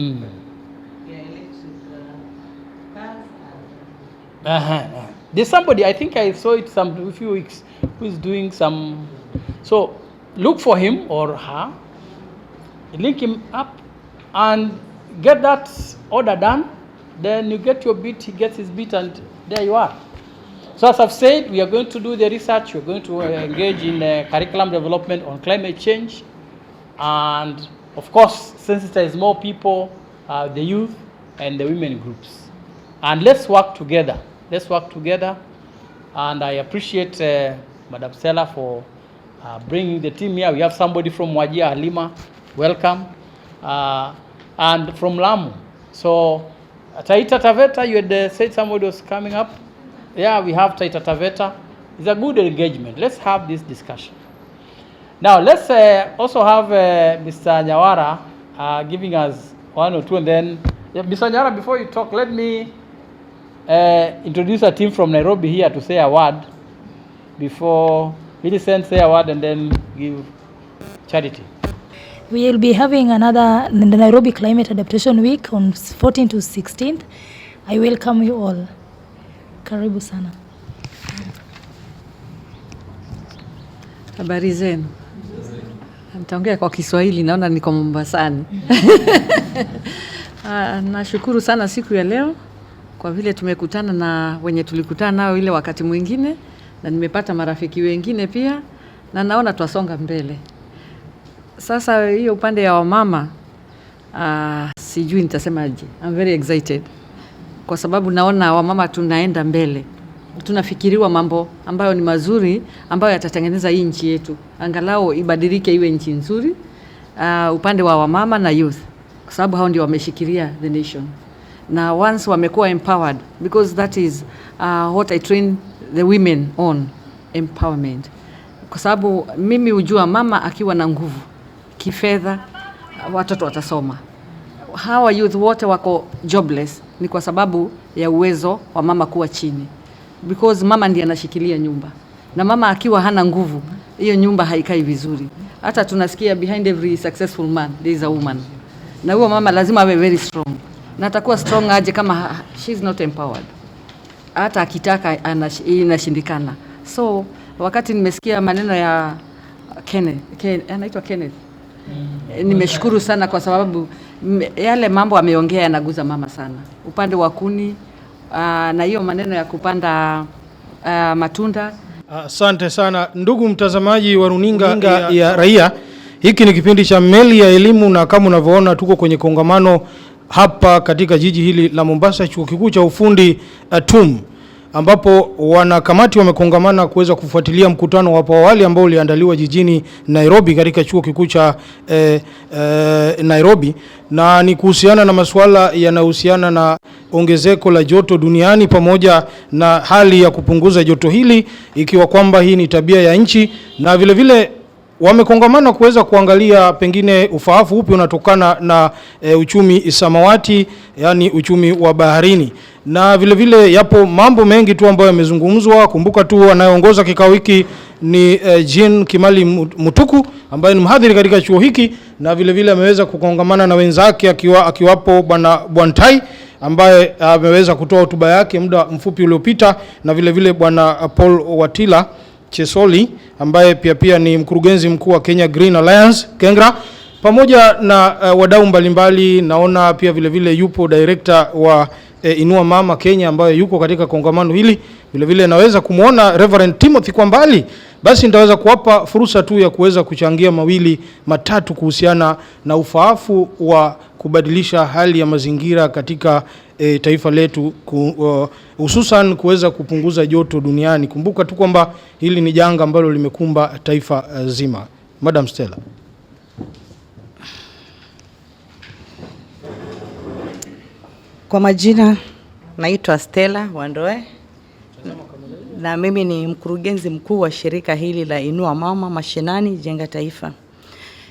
Speaker 5: Yeah, electric cars.
Speaker 4: There's somebody, I think I saw it a few weeks, who is doing some. So look for him or her, link him up, and get that order done. Then you get your bit, he gets his bit, and there you are. So as I've said, we are going to do the research. We're going to engage in curriculum development on climate change, and of course, sensitize more people, the youth and the women groups. And let's work together. Let's work together. And I appreciate Madam Stella for bringing the team here. We have somebody from Wajir, Halima, welcome, and from Lamu. So Taita Taveta, you had said somebody was coming up. Yeah, we have Taita Taveta. It's a good engagement. Let's have this discussion. Now, let's also have Mr. Nyawara giving us one or two, and then, Mr. Nyawara, before you talk, let me introduce a team from Nairobi here to say a word before Millicent say a word and then give charity.
Speaker 6: We will be having the Nairobi Climate Adaptation Week on 14th to 16th. I welcome you all. Karibu sana.
Speaker 7: Habari zenu. Nitaongea kwa Kiswahili, naona niko Mombasani. Nashukuru sana siku ya leo kwa vile tumekutana na wenye tulikutana nao ile wakati mwingine, na nimepata marafiki wengine pia, na naona tuasonga mbele. Sasa hiyo upande ya wamama, sijui nitasemaje. I'm very excited kwa sababu naona wamama tunaenda mbele. tunafikiriwa mambo ambayo ni mazuri, ambayo yatatengeneza hii nchi yetu, angalau ibadilike iwe nchi nzuri, upande wa wamama na youth, kwa sababu hao ndio wameshikilia the nation. Na once wamekuwa empowered, because that is what I train the women on, empowerment. Kwa sababu mimi hujua mama akiwa na nguvu kifedha, watoto watasoma. Hawa youth wote wako jobless ni kwa sababu ya uwezo wa mama kuwa chini, because mama ndiye anashikilia nyumba, na mama akiwa hana nguvu, hiyo nyumba haikai vizuri. Hata tunasikia behind every successful man there is a woman, na huyo mama lazima awe very strong, na atakuwa strong aje kama she is not empowered? Hata akitaka inashindikana. So wakati nimesikia maneno ya anaitwa Kenneth, nimeshukuru sana kwa sababu yale mambo ameongea yanaguza mama sana, upande wa kuni na hiyo maneno ya kupanda matunda.
Speaker 1: Asante sana ndugu mtazamaji wa runinga ya Raia. Hiki ni kipindi cha Meli ya Elimu, na kama unavyoona tuko kwenye kongamano hapa katika jiji hili la Mombasa, chuo kikuu cha ufundi TUM, ambapo wanakamati wamekongamana kuweza kufuatilia mkutano wa awali ambao uliandaliwa jijini Nairobi katika chuo kikuu cha Nairobi, na ni kuhusiana na masuala yanayohusiana na ongezeko la joto duniani pamoja na hali ya kupunguza joto hili, ikiwa kwamba hii ni tabia ya nchi, na vile vile wamekongamana kuweza kuangalia pengine ufaafu upi unatokana na uchumi samawati, yani uchumi wa baharini. Na vile vile yapo mambo mengi tu ambayo yamezungumzwa. Kumbuka tu anayeongoza kikao hiki ni Jean Kimali Mutuku ambaye ni mhadhiri katika chuo hiki, na vile vile ameweza kukongamana na wenzake akiwapo bwana Bwantai ambaye ameweza kutoa hotuba yake muda mfupi uliopita, na vile vile bwana Paul Watila Chesoli ambaye pia ni mkurugenzi mkuu wa Kenya Green Alliance Kengra, pamoja na wadau mbalimbali. Naona pia vile vile yupo director wa Inua Mama Kenya ambaye yuko katika kongamano hili. Vile vile naweza kumuona Reverend Timothy kwa mbali. Basi nitaweza kuwapa fursa tu ya kuweza kuchangia mawili matatu kuhusiana na ufaafu wa kubadilisha hali ya mazingira katika taifa letu, hususan kuweza kupunguza joto duniani. Kumbuka tu kwamba hili ni janga ambalo limekumba taifa zima. Madam Stella.
Speaker 8: Kwa majina naitwa Stella Wandoe, na mimi ni mkurugenzi mkuu wa shirika hili la Inua Mama Mashinani Jenga Taifa.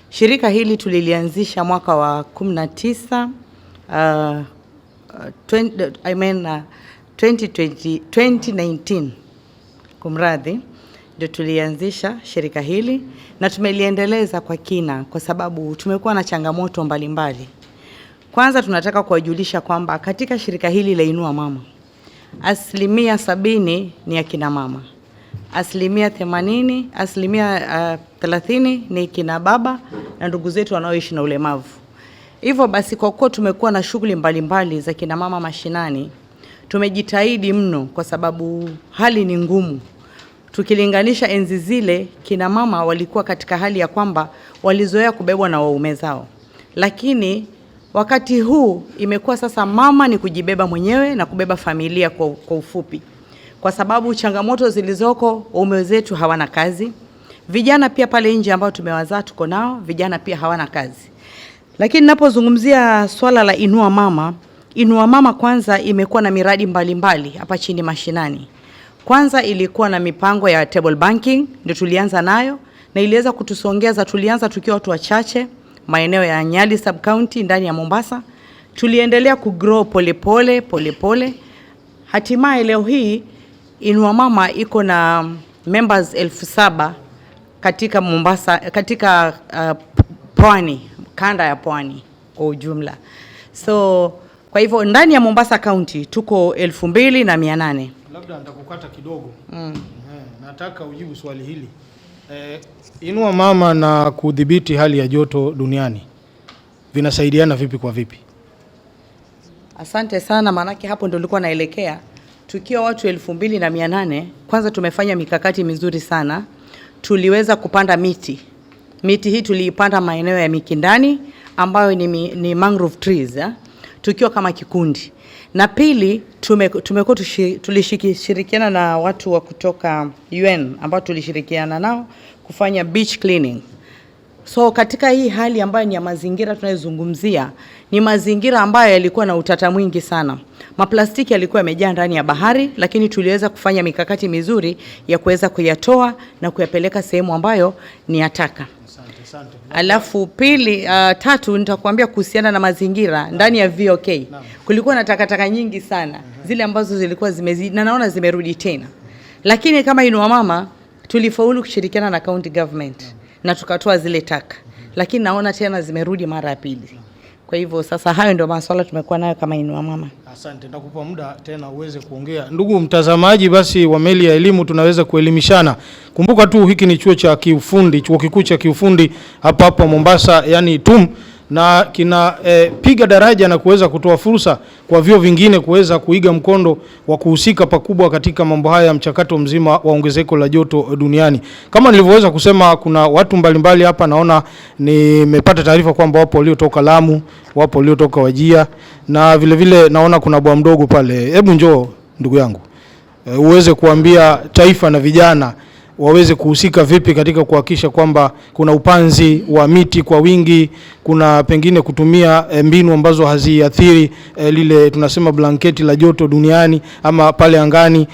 Speaker 8: Shirika hili tulilianzisha mwaka wa 2019 kumradhi, ndio tulianzisha shirika hili, na tumeliendeleza kwa kina kwa sababu tumekuwa na changamoto mbalimbali. Kwanza tunataka kuwajulisha kwamba katika shirika hili la Inua Mama, 70% ni akina mama, 30% ni kina baba na ndugu zetu wanaoishi na ulemavu. Hivyo basi, kwa kuwa tumekuwa na shughuli mbalimbali za kina mama mashinani, tumejitahidi mno kwa sababu hali ni ngumu. Tukilinganisha enzi zile, kina mama walikuwa katika hali ya kwamba walizoea kubebwa na waume zao, lakini wakati huu imekuwa sasa mama ni kujibeba mwenyewe na kubeba familia kwa ufupi, kwa sababu changamoto zilizoko, waume zetu hawana kazi, vijana pia pale nje ambao tumewazaa tuko nao, vijana pia hawana kazi. Lakini ninapozungumzia swala la Inua Mama kwanza imekuwa na miradi mbalimbali hapa chini mashinani. Kwanza ilikuwa na mipango ya table banking, ndio tulianza nayo, na iliweza kutusongeza. Tulianza tukiwa watu wachache maeneo ya Nyali sub county ndani ya Mombasa. Tuliendelea kugrow pole. Hatimaye leo hii Inua Mama iko na members 7,000 katika Mombasa, katika pwani, kanda ya pwani kwa ujumla. So kwa hivyo ndani ya Mombasa county tuko 2,800.
Speaker 1: Labda nitakukata kidogo. Nataka ujibu swali hili. Inua Mama na kudhibiti hali ya joto duniani vinasaidiana vipi kwa vipi?
Speaker 8: Asante sana, maanake hapo ndio nilikuwa naelekea. Tukiwa watu 2,800, kwanza tumefanya mikakati mizuri sana. Tuliweza kupanda miti. Miti hii tuliipanda maeneo ya Mikindani ambayo ni mangrove trees. tukiwa kama kikundi. Na pili, tumekuwa tulishirikiana na watu wa kutoka UN ambao tulishirikiana nao kufanya beach cleaning. So katika hii hali ambayo ni ya mazingira tunayozungumzia, ni mazingira ambayo yalikuwa na utata mwingi sana. Maplastiki yalikuwa yamejaa ndani ya bahari, lakini tuliweza kufanya mikakati mizuri ya kuweza kuyatoa na kuyapeleka sehemu ambayo ni ya taka. Alafu pili, tatu nitakwambia kuhusiana na mazingira ndani ya VOK. Kulikuwa na takataka nyingi sana, zile ambazo zilikuwa zimezidi na naona zimerudi tena. Lakini kama Inua Mama tulifaulu kushirikiana na county government na tukatoa zile taka. Lakini naona tena zimerudi mara ya pili. Kwa hivyo sasa hayo ndio masuala tumekuwa nayo kama Inua Mama.
Speaker 1: Asante, nitakupa muda tena uweze kuongea. Ndugu mtazamaji, basi wa Meli ya Elimu tunaweza kuelimishana. Kumbuka tu hiki ni chuo cha kiufundi, chuo kikuu cha kiufundi hapa Mombasa, yani TUM, na kina piga daraja na kuweza kutoa fursa kwa vyuo vingine kuweza kuiga mkondo wa kuhusika pakubwa katika mambo haya ya mchakato mzima wa ongezeko la joto duniani. Kama nilivyoweza kusema, kuna watu mbalimbali hapa, naona nimepata taarifa kwamba wapo waliotoka Lamu, wapo waliotoka Wajia, na vile vile naona kuna bwa mdogo pale. Hebu njoo ndugu yangu, uweze kuambia taifa na vijana waweze kuhusika vipi katika kuhakikisha kwamba kuna upanzi wa miti kwa wingi, kuna pengine kutumia mbinu ambazo haziathiri lile tunasema blanketi la joto duniani ama pale angani,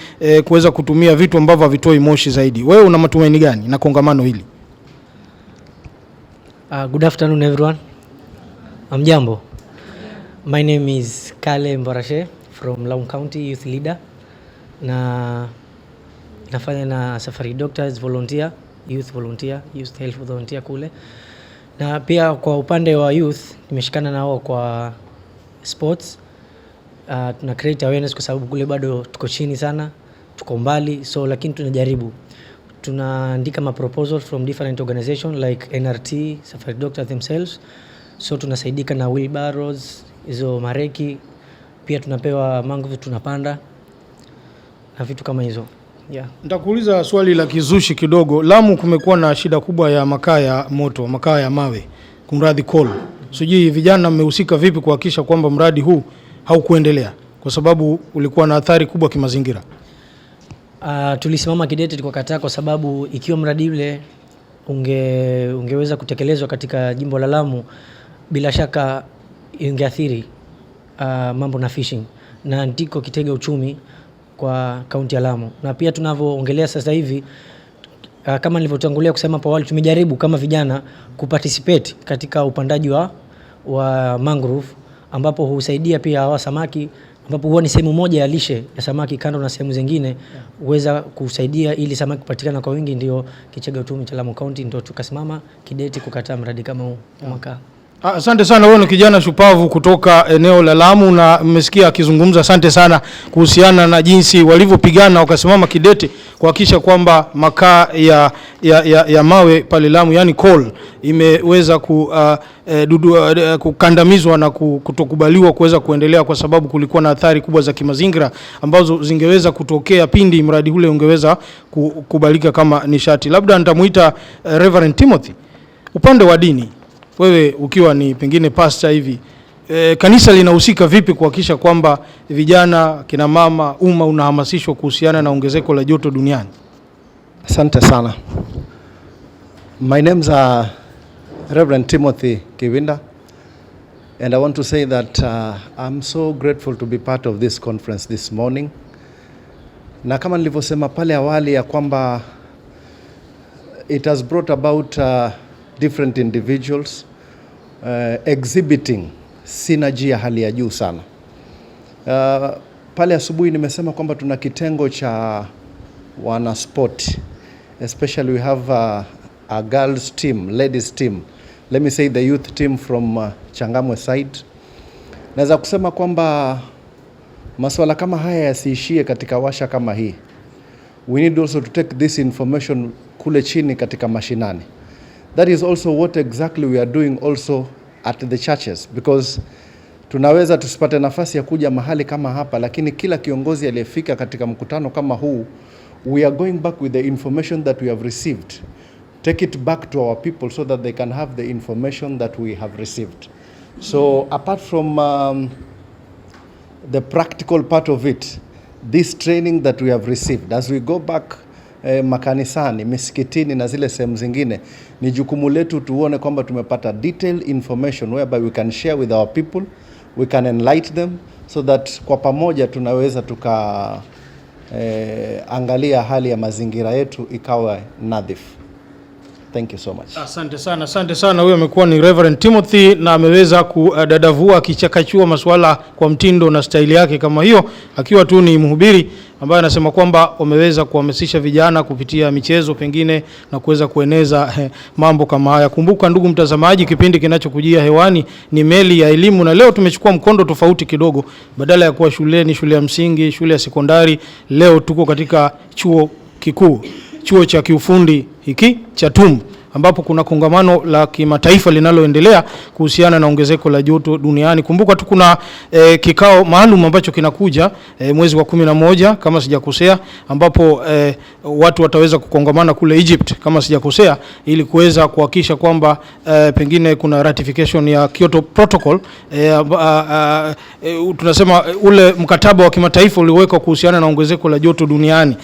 Speaker 1: kuweza kutumia vitu ambavyo havitoi moshi zaidi. Wewe una matumaini gani na kongamano hili?
Speaker 9: Good afternoon everyone. Amjambo. My name is Kale Mbarashe from Lamu County Youth Leader, na nafanya na Safari Doctors volunteer, youth health volunteer kule. Na pia kwa upande wa youth nimeshikana nao kwa sports. Tuna create awareness kwa sababu kule bado tuko chini sana, tuko mbali, so lakini tunajaribu. Tunaandika proposals from different organizations like NRT, Safari Doctors themselves. So tunasaidika na wheelbarrows, hizo mareki, pia tunapewa mangrove tunapanda na vitu kama hizo. Yeah.
Speaker 1: Nitakuuliza swali la kizushi kidogo. Lamu kumekuwa na shida kubwa ya makaa ya moto, makaa ya mawe, kumradhi coal. Sijui vijana mmehusika vipi kuhakikisha kwamba mradi huu haukuendelea kwa sababu ulikuwa na athari kubwa kimazingira?
Speaker 9: Tulisimama kidete kwa kataa, kwa sababu ikiwa mradi ule ungeweza kutekelezwa katika jimbo la Lamu, bila shaka ingeathiri mambo na fishing, na ndiko kitega uchumi kwa kaunti ya Lamu. Na pia tunavyoongelea sasa hivi, kama nilivyotangulia kusema hapo awali, tumejaribu kama vijana kuparticipate katika upandaji wa mangrove, ambapo husaidia pia hawa samaki, ambapo huwa ni sehemu moja ya lishe ya samaki kando na sehemu zingine, uweza kusaidia ili samaki kupatikana kwa wingi. Ndio kichega uchumi cha Lamu County, ndio tukasimama kidete kukataa mradi kama huu mwaka.
Speaker 1: Asante sana, wewe ni kijana shupavu kutoka eneo la Lamu, na mmesikia akizungumza. Asante sana kuhusiana na jinsi walivyopigana wakasimama kidete kuhakikisha kwamba makaa ya mawe pale Lamu, yani coal, imeweza kukandamizwa na kutokubaliwa kuweza kuendelea, kwa sababu kulikuwa na athari kubwa za kimazingira ambazo zingeweza kutokea pindi mradi ule ungeweza kukubalika kama nishati. Labda nitamuita Reverend Timothy, upande wa dini, wewe ukiwa ni pengine pastor hivi, kanisa linahusika vipi kuhakikisha kwamba vijana, kina mama, umma unahamasishwa kuhusiana na ongezeko la joto duniani?
Speaker 10: Asante sana. My name's Reverend Timothy Kiwinda, and I want to say that I'm so grateful to be part of this conference this morning. Na kama nilivyosema pale awali ya kwamba it has brought about different individuals exhibiting synergy ya hali ya juu sana. Pale asubuhi nimesema kwamba tuna kitengo cha wana sport, especially we have a girls team, ladies team, let me say the youth team from Changamwe side. Naweza kusema kwamba masuala kama haya yasiishie katika washa kama hii. We need also to take this information kule chini katika mashinani. That is also what exactly we are doing also at the churches, because tunaweza tusipate nafasi ya kuja mahali kama hapa, lakini kila kiongozi aliyefika katika mkutano kama huu, we are going back with the information that we have received, take it back to our people so that they can have the information that we have received. So apart from the practical part of it, this training that we have received as we go back makanisani, misikitini na zile sehemu zingine, ni jukumu letu tuone kwamba tumepata detailed information whereby we can share with our people, we can enlighten them, so that kwa pamoja tunaweza angalia hali ya mazingira yetu ikawa nadhifu. Thank you so much.
Speaker 1: Asante sana. Huyo amekuwa ni Reverend Timothy, na ameweza kudadavua kichakachua masuala kwa mtindo na staili yake kama hiyo, akiwa tu ni mhubiri ambaye anasema kwamba wameweza kuhamasisha vijana kupitia michezo pengine na kuweza kueneza mambo kama haya. Kumbuka ndugu mtazamaji, kipindi kinachokujia hewani ni Meli ya Elimu, na leo tumechukua mkondo tofauti kidogo. Badala ya kuwa shuleni, shule ya msingi, shule ya sekondari, leo tuko katika chuo kikuu, chuo cha kiufundi hiki cha TUM, ambapo kuna kongamano la kimataifa linaloendelea kuhusiana na ongezeko la joto duniani. Kumbuka tu kuna kikao maalum ambacho kinakuja mwezi wa 11 kama sijakosea, ambapo watu wataweza kukongamana kule Egypt kama sijakosea, ili kuweza kuhakikisha kwamba pengine kuna ratification ya Kyoto Protocol, tunasema ule mkataba wa kimataifa uliowekwa kuhusiana na ongezeko la joto duniani.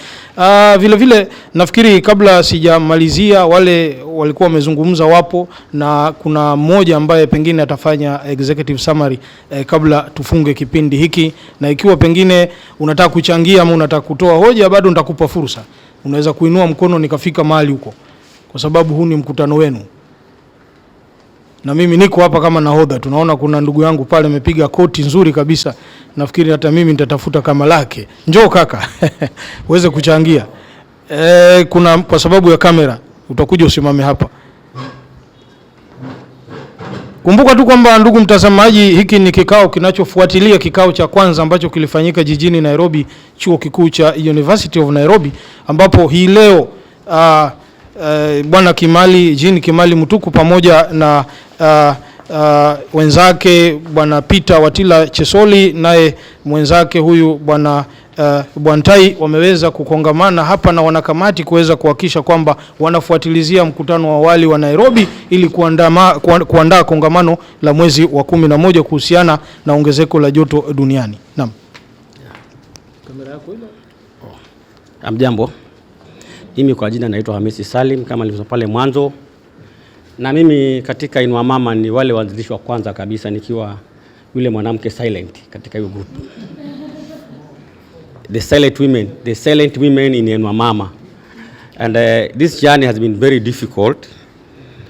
Speaker 1: Vile vile nafikiri kabla sijamalizia, wale walikuwa wamezungumza wapo, na kuna mmoja ambaye pengine atafanya executive summary kabla tufunge kipindi hiki, na ikiwa pengine unataka kuchangia ama unataka kutoa hoja, bado nitakupa fursa. Unaweza kuinua mkono nikafika mahali huko, kwa sababu huu ni mkutano wenu na mimi niko hapa kama nahodha. Tunaona kuna ndugu yangu pale amepiga koti nzuri kabisa, nafikiri hata mimi nitatafuta kama lake. Njoo kaka uweze kuchangia. Kuna kwa sababu ya kamera utakuja usimame hapa. Kumbuka tu kwamba ndugu mtazamaji, hiki ni kikao kinachofuatilia kikao cha kwanza ambacho kilifanyika jijini Nairobi, chuo kikuu cha University of Nairobi, ambapo hii leo Bwana Jean Kimali Mutuku pamoja na wenzake Bwana Peter Watila Chesoli, naye mwenzake huyu Bwana Bwantai wameweza kukongamana hapa na wanakamati kuweza kuhakikisha kwamba wanafuatilizia mkutano wa awali wa Nairobi ili kuandaa kongamano la mwezi wa 11 kuhusiana na ongezeko la joto duniani. Naam. Kamera yako ile.
Speaker 11: Amjambo. Mimi kwa jina naitwa Hamisi Salim kama nilivyosema pale mwanzo. Na mimi katika Inua Mama ni wale waanzilishi wa kwanza kabisa, nikiwa yule mwanamke silent katika hiyo group. The silent women in Inua Mama. And this journey has been very difficult,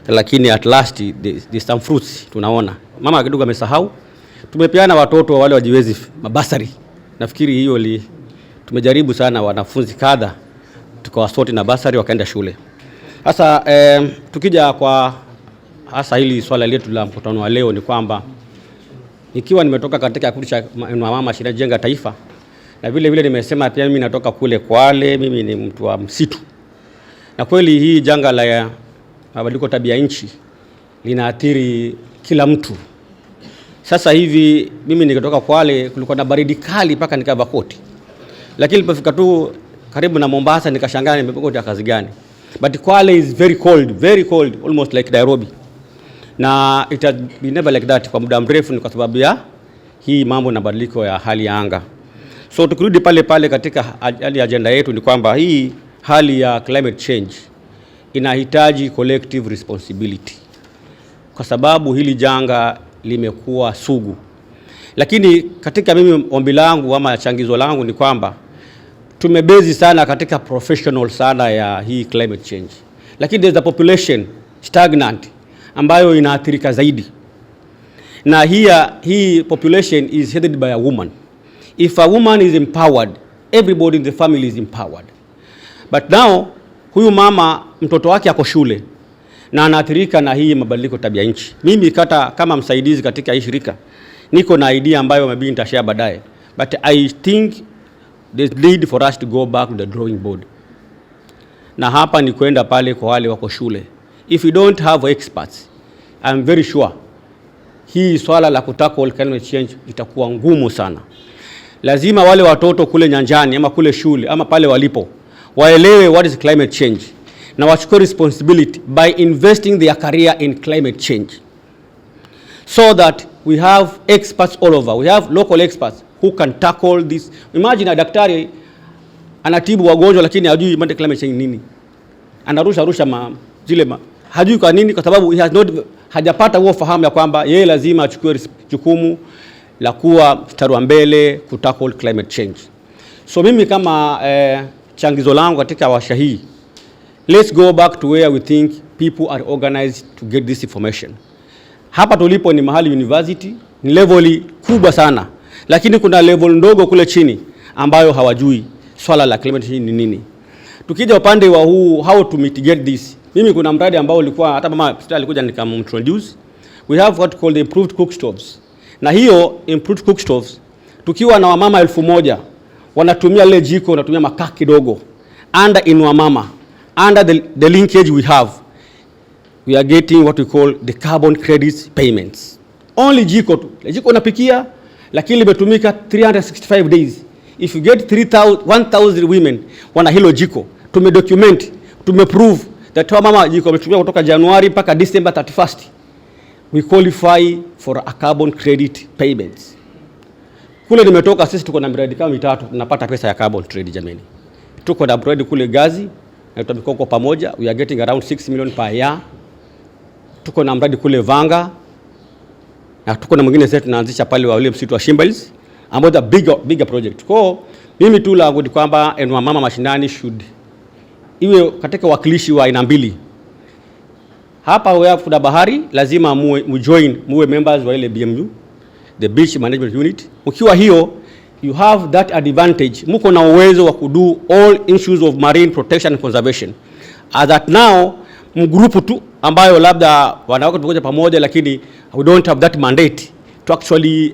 Speaker 11: lakini at last there's some fruits tunaona. Mama kidogo amesahau. Tumepeana watoto wale wajiwezi mabasari. Nafikiri hiyo tumejaribu sana wanafunzi kadha, tukawasoti na basari wakaenda shule. Sasa tukija kwa hasa hili swala letu la mkutano wa leo, ni kwamba nikiwa nimetoka katika kikundi cha Inua Mama Shirika Jenga Taifa, na vile vile nimesema pia mimi natoka kule Kwale, mimi ni mtu wa msitu. Na kweli hii janga la mabadiliko tabia nchi linaathiri kila mtu. Sasa hivi mimi nikitoka Kwale kulikuwa na baridi kali mpaka nikavaa koti. Lakini nilipofika tu karibu na Mombasa nikashangaa nimebeba koti ya kazi gani. But Kwale is very cold, almost like Nairobi. Na it has been never like that kwa muda mrefu, ni kwa sababu ya hii mambo na badiliko ya hali ya anga. So tukirudi pale katika hali agenda yetu, ni kwamba hii hali ya climate change inahitaji collective responsibility, kwa sababu hili janga limekuwa sugu. Lakini katika mimi ombi langu ama changizo langu ni kwamba tumebezi sana katika professional sana ya hii climate change, lakini there's a population stagnant ambayo inaathirika zaidi, na hii population is headed by a woman. If a woman is empowered, everybody in the family is empowered. But now huyu mama mtoto wake ako shule na anaathirika na hii mabadiliko tabia nchi. Mimi kama msaidizi katika hii shirika niko na idea ambayo maybe nitashare baadaye, but I think there's need for us to go back to the drawing board. Na hapa ni kwenda pale kwa wale wako shule. If we don't have experts, I'm very sure hii swala la kutackle climate change itakuwa ngumu sana. Lazima wale watoto kule nyanjani ama kule shule ama pale walipo waelewe what is climate change, na wachukue responsibility by investing their career in climate change, so that we have experts all over. We have local experts who can tackle this. Imagine a daktari anatibu wagonjwa lakini hajui climate change nini. Anarusha hajui kwa nini, kwa sababu hajapata huo fahamu ya kwamba yeye lazima achukue jukumu la kuwa mstari wa mbele ku tackle climate change. So mimi kama changizo langu katika washa hii, let's go back to where we think people are organized to get this information. Hapa tulipo ni mahali university, ni level kubwa sana, lakini kuna level ndogo kule chini ambayo hawajui swala la climate change ni nini. Tukija upande wa how to mitigate this, mimi kuna mradi ambao ulikuwa hata mama alikuja nikamintroduce. We have what called improved cook stoves. Na hiyo improved cook stoves, tukiwa na wamama 1000 wanatumia ile jiko, wanatumia makaa kidogo, under Inua Mama, under the linkage we have, we are getting what we call the carbon credits payments. Only jiko tu. Jiko unapikia lakini limetumika 365 days. If you get 1000 women wana hilo jiko, tumedocument, tumeprove that mama jiko wametumia kutoka January mpaka December 31st, we qualify for a carbon credit payments. Kule nimetoka sisi tuko na miradi kama 3 tunapata pesa ya carbon credit jamani. Tuko na mradi kule Gazi na tutamikoko pamoja, we are getting around 6 million per year. Tuko na mradi kule Vanga na tuko na mwingine sasa tunaanzisha pale wa ule msitu wa Shimbails, ambao the bigger project. Kwa mimi tu la kwamba Inua Mama mashinani should iwe katika wakilishi wa aina mbili. Hapa wewe kuna bahari lazima muwe members wa ile BMU, the Beach Management Unit. Ukiwa hiyo you have that advantage, mko na uwezo wa kudo all issues of marine protection and conservation. As that now mgrupu tu ambayo labda wanawake tukoje pamoja, lakini we don't have that mandate to actually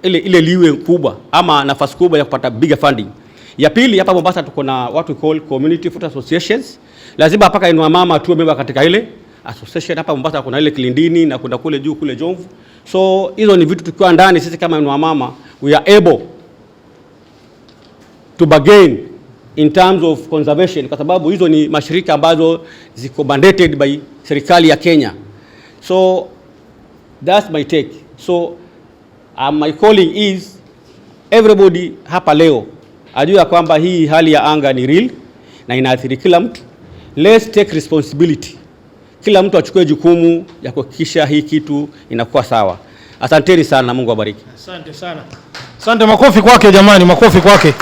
Speaker 11: ile liwe kubwa ama nafasi kubwa ya kupata bigger funding. Ya pili, hapa Mombasa tuko na what we call community food associations. Lazima mpaka Inua Mama tuwe member katika ile association. Hapa Mombasa kuna ile Kilindini na kuna kule juu kule Jomvu. So hizo ni vitu tukiwa ndani sisi kama Inua Mama, we are able to bargain in terms of conservation, kwa sababu hizo ni mashirika ambazo ziko mandated by serikali ya Kenya. So that's my take. So my calling is everybody hapa leo ajua kwamba hii hali ya anga ni real na inaathiri kila mtu. Let's take responsibility. Kila mtu achukue jukumu ya kuhakikisha hii kitu inakuwa sawa. Asanteni sana, Mungu awabariki.
Speaker 1: Asante sana. Asante, makofi kwake jamani, makofi kwake.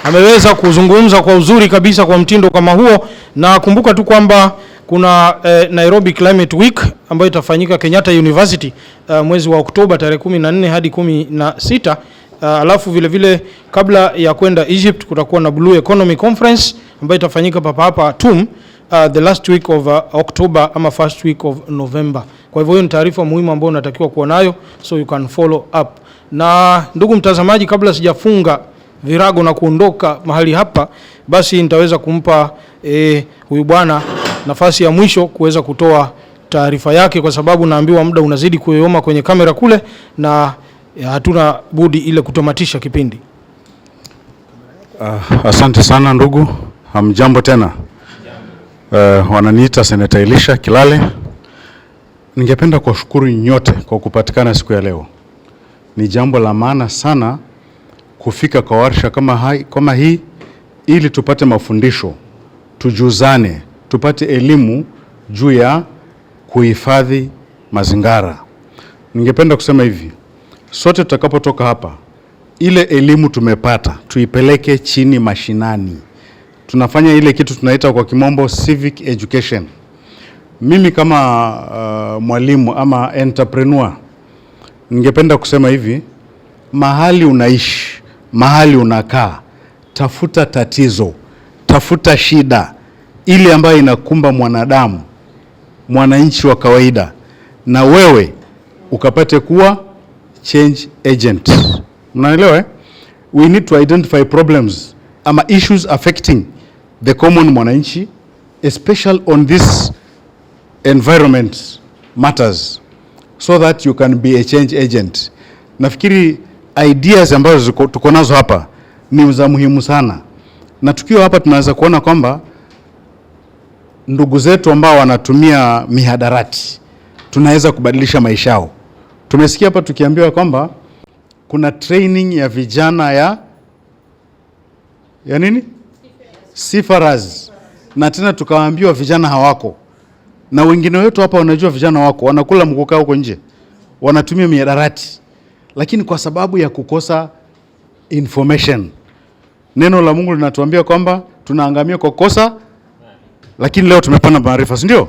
Speaker 1: Ameweza kuzungumza kwa uzuri kabisa kwa mtindo kama huo, na kumbuka tu kwamba kuna Nairobi Climate Week ambayo itafanyika Kenyatta University mwezi wa Oktoba tarehe 14 hadi 16. Alafu vile vile kabla ya kwenda Egypt kutakuwa na Blue Economy Conference ambayo itafanyika hapa TUM the last week of October ama first week of November. Kwa hivyo hiyo ni taarifa muhimu ambayo unatakiwa kuwa nayo, so you can follow up. Na ndugu mtazamaji, kabla sijafunga virago na kuondoka mahali hapa, basi nitaweza kumpa huyu bwana nafasi ya mwisho kuweza kutoa taarifa yake, kwa sababu naambiwa muda unazidi kuyoyoma kwenye kamera kule na hatuna budi ile kutomatisha kipindi.
Speaker 12: Asante sana ndugu. Hamjambo tena. Wananiita Senator Elisha Kilale. Ningependa kuwashukuru nyote kwa kupatikana siku ya leo. Ni jambo la maana sana kufika kwa warsha kama hii ili tupate mafundisho, tujuzane, tupate elimu juu ya kuhifadhi mazingira. Ningependa kusema hivi, sote tutakapotoka hapa, ile elimu tumepata tuipeleke chini mashinani. Tunafanya ile kitu tunaita kwa kimombo civic education. Mimi kama mwalimu ama entrepreneur, ningependa kusema hivi, mahali unaishi, mahali unakaa, tafuta tatizo, tafuta shida ile ambayo inakumba mwanadamu, mwananchi wa kawaida, na wewe ukapate kuwa change agent. Mnaelewa? We need to identify problems ama issues affecting the common mwananchi, especially on this environment matters, so that you can be a change agent. Nafikiri ideas ambazo tuko nazo hapa ni za muhimu sana, na tukiwa hapa tunaweza kuona kwamba ndugu zetu ambao wanatumia mihadarati tunaweza kubadilisha maisha yao. Tumesikia hapa tukiambiwa kwamba kuna training ya vijana ya nini? Seafarers. Na tena tukawaambiwa vijana hawako. Na wengine wetu hapa wanajua vijana wako, wanakula mkukaa huko nje, wanatumia mihadarati, lakini kwa sababu ya kukosa information. Neno la Mungu linatuambia kwamba tunaangamia kwa kosa, lakini leo tumepata maarifa, si ndio?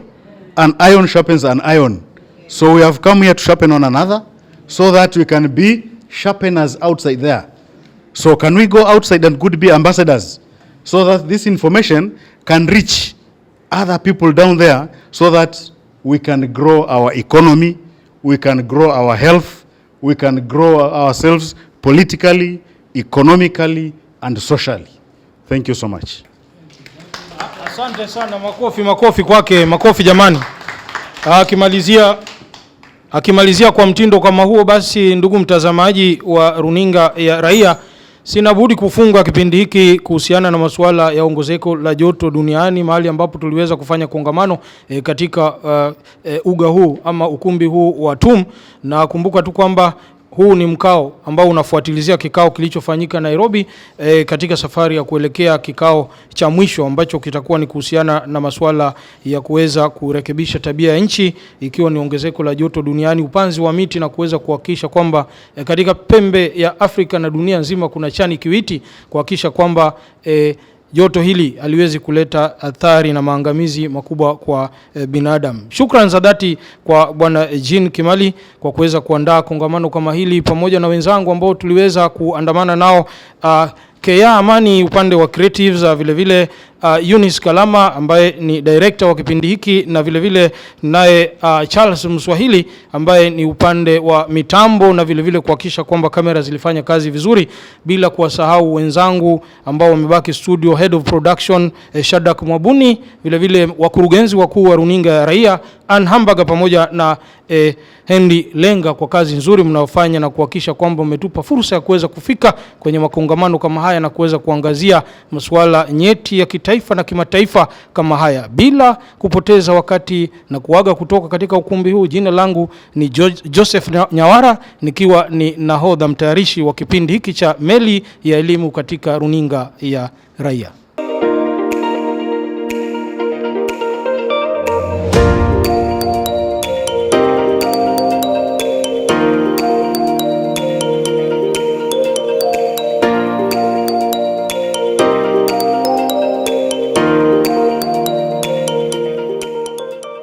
Speaker 12: An iron sharpens an iron. So we have come here to sharpen one another so that we can be sharpeners outside there. So can we go outside and could be ambassadors so that this information can reach other people down there so that we can grow our economy, we can grow our health, we can grow ourselves politically, economically and socially. Thank you so much.
Speaker 1: Asante sana, makofi kwake, makofi jamani. Akimalizia kwa mtindo kama huo, basi ndugu mtazamaji wa runinga ya Raia, sina budi kufunga kipindi hiki kuhusiana na masuala ya ongezeko la joto duniani, mahali ambapo tuliweza kufanya kongamano katika uga huu ama ukumbi huu wa TUM. Na kumbuka tu kwamba huu ni mkao ambao unafuatilizia kikao kilichofanyika Nairobi katika safari ya kuelekea kikao cha mwisho ambacho kitakuwa ni kuhusiana na masuala ya kuweza kurekebisha tabia ya nchi, ikiwa ni ongezeko la joto duniani, upanzi wa miti na kuweza kuhakikisha kwamba katika pembe ya Afrika na dunia nzima kuna chani kiwiti, kuhakikisha kwamba joto hili aliwezi kuleta athari na maangamizi makubwa kwa binadamu. Shukrani za dhati kwa Bwana Jean Kimali kwa kuweza kuandaa kongamano kama hili pamoja na wenzangu ambao tuliweza kuandamana nao, Kea Amani upande wa creatives, vile vile Eunice Kalama ambaye ni director wa kipindi hiki, na vile vile naye Charles Mswahili ambaye ni upande wa mitambo, na vile vile kuhakikisha kwamba kamera zilifanya kazi vizuri, bila kuwasahau wenzangu ambao wamebaki studio, head of production Shadak Mwabuni, vile vile wakurugenzi wakuu wa runinga ya Raia Ann Hamburger pamoja na Henry Lenga kwa kazi nzuri mnaofanya na kuhakikisha kwamba umetupa fursa ya kuweza kufika kwenye makongamano kama haya na kuweza kuangazia masuala nyeti ya kitaifa na kimataifa kama haya. Bila kupoteza wakati na kuaga kutoka katika ukumbi huu, jina langu ni Joseph Nyawara, nikiwa ni nahodha mtayarishi wa kipindi hiki cha Meli ya Elimu katika runinga ya Raia.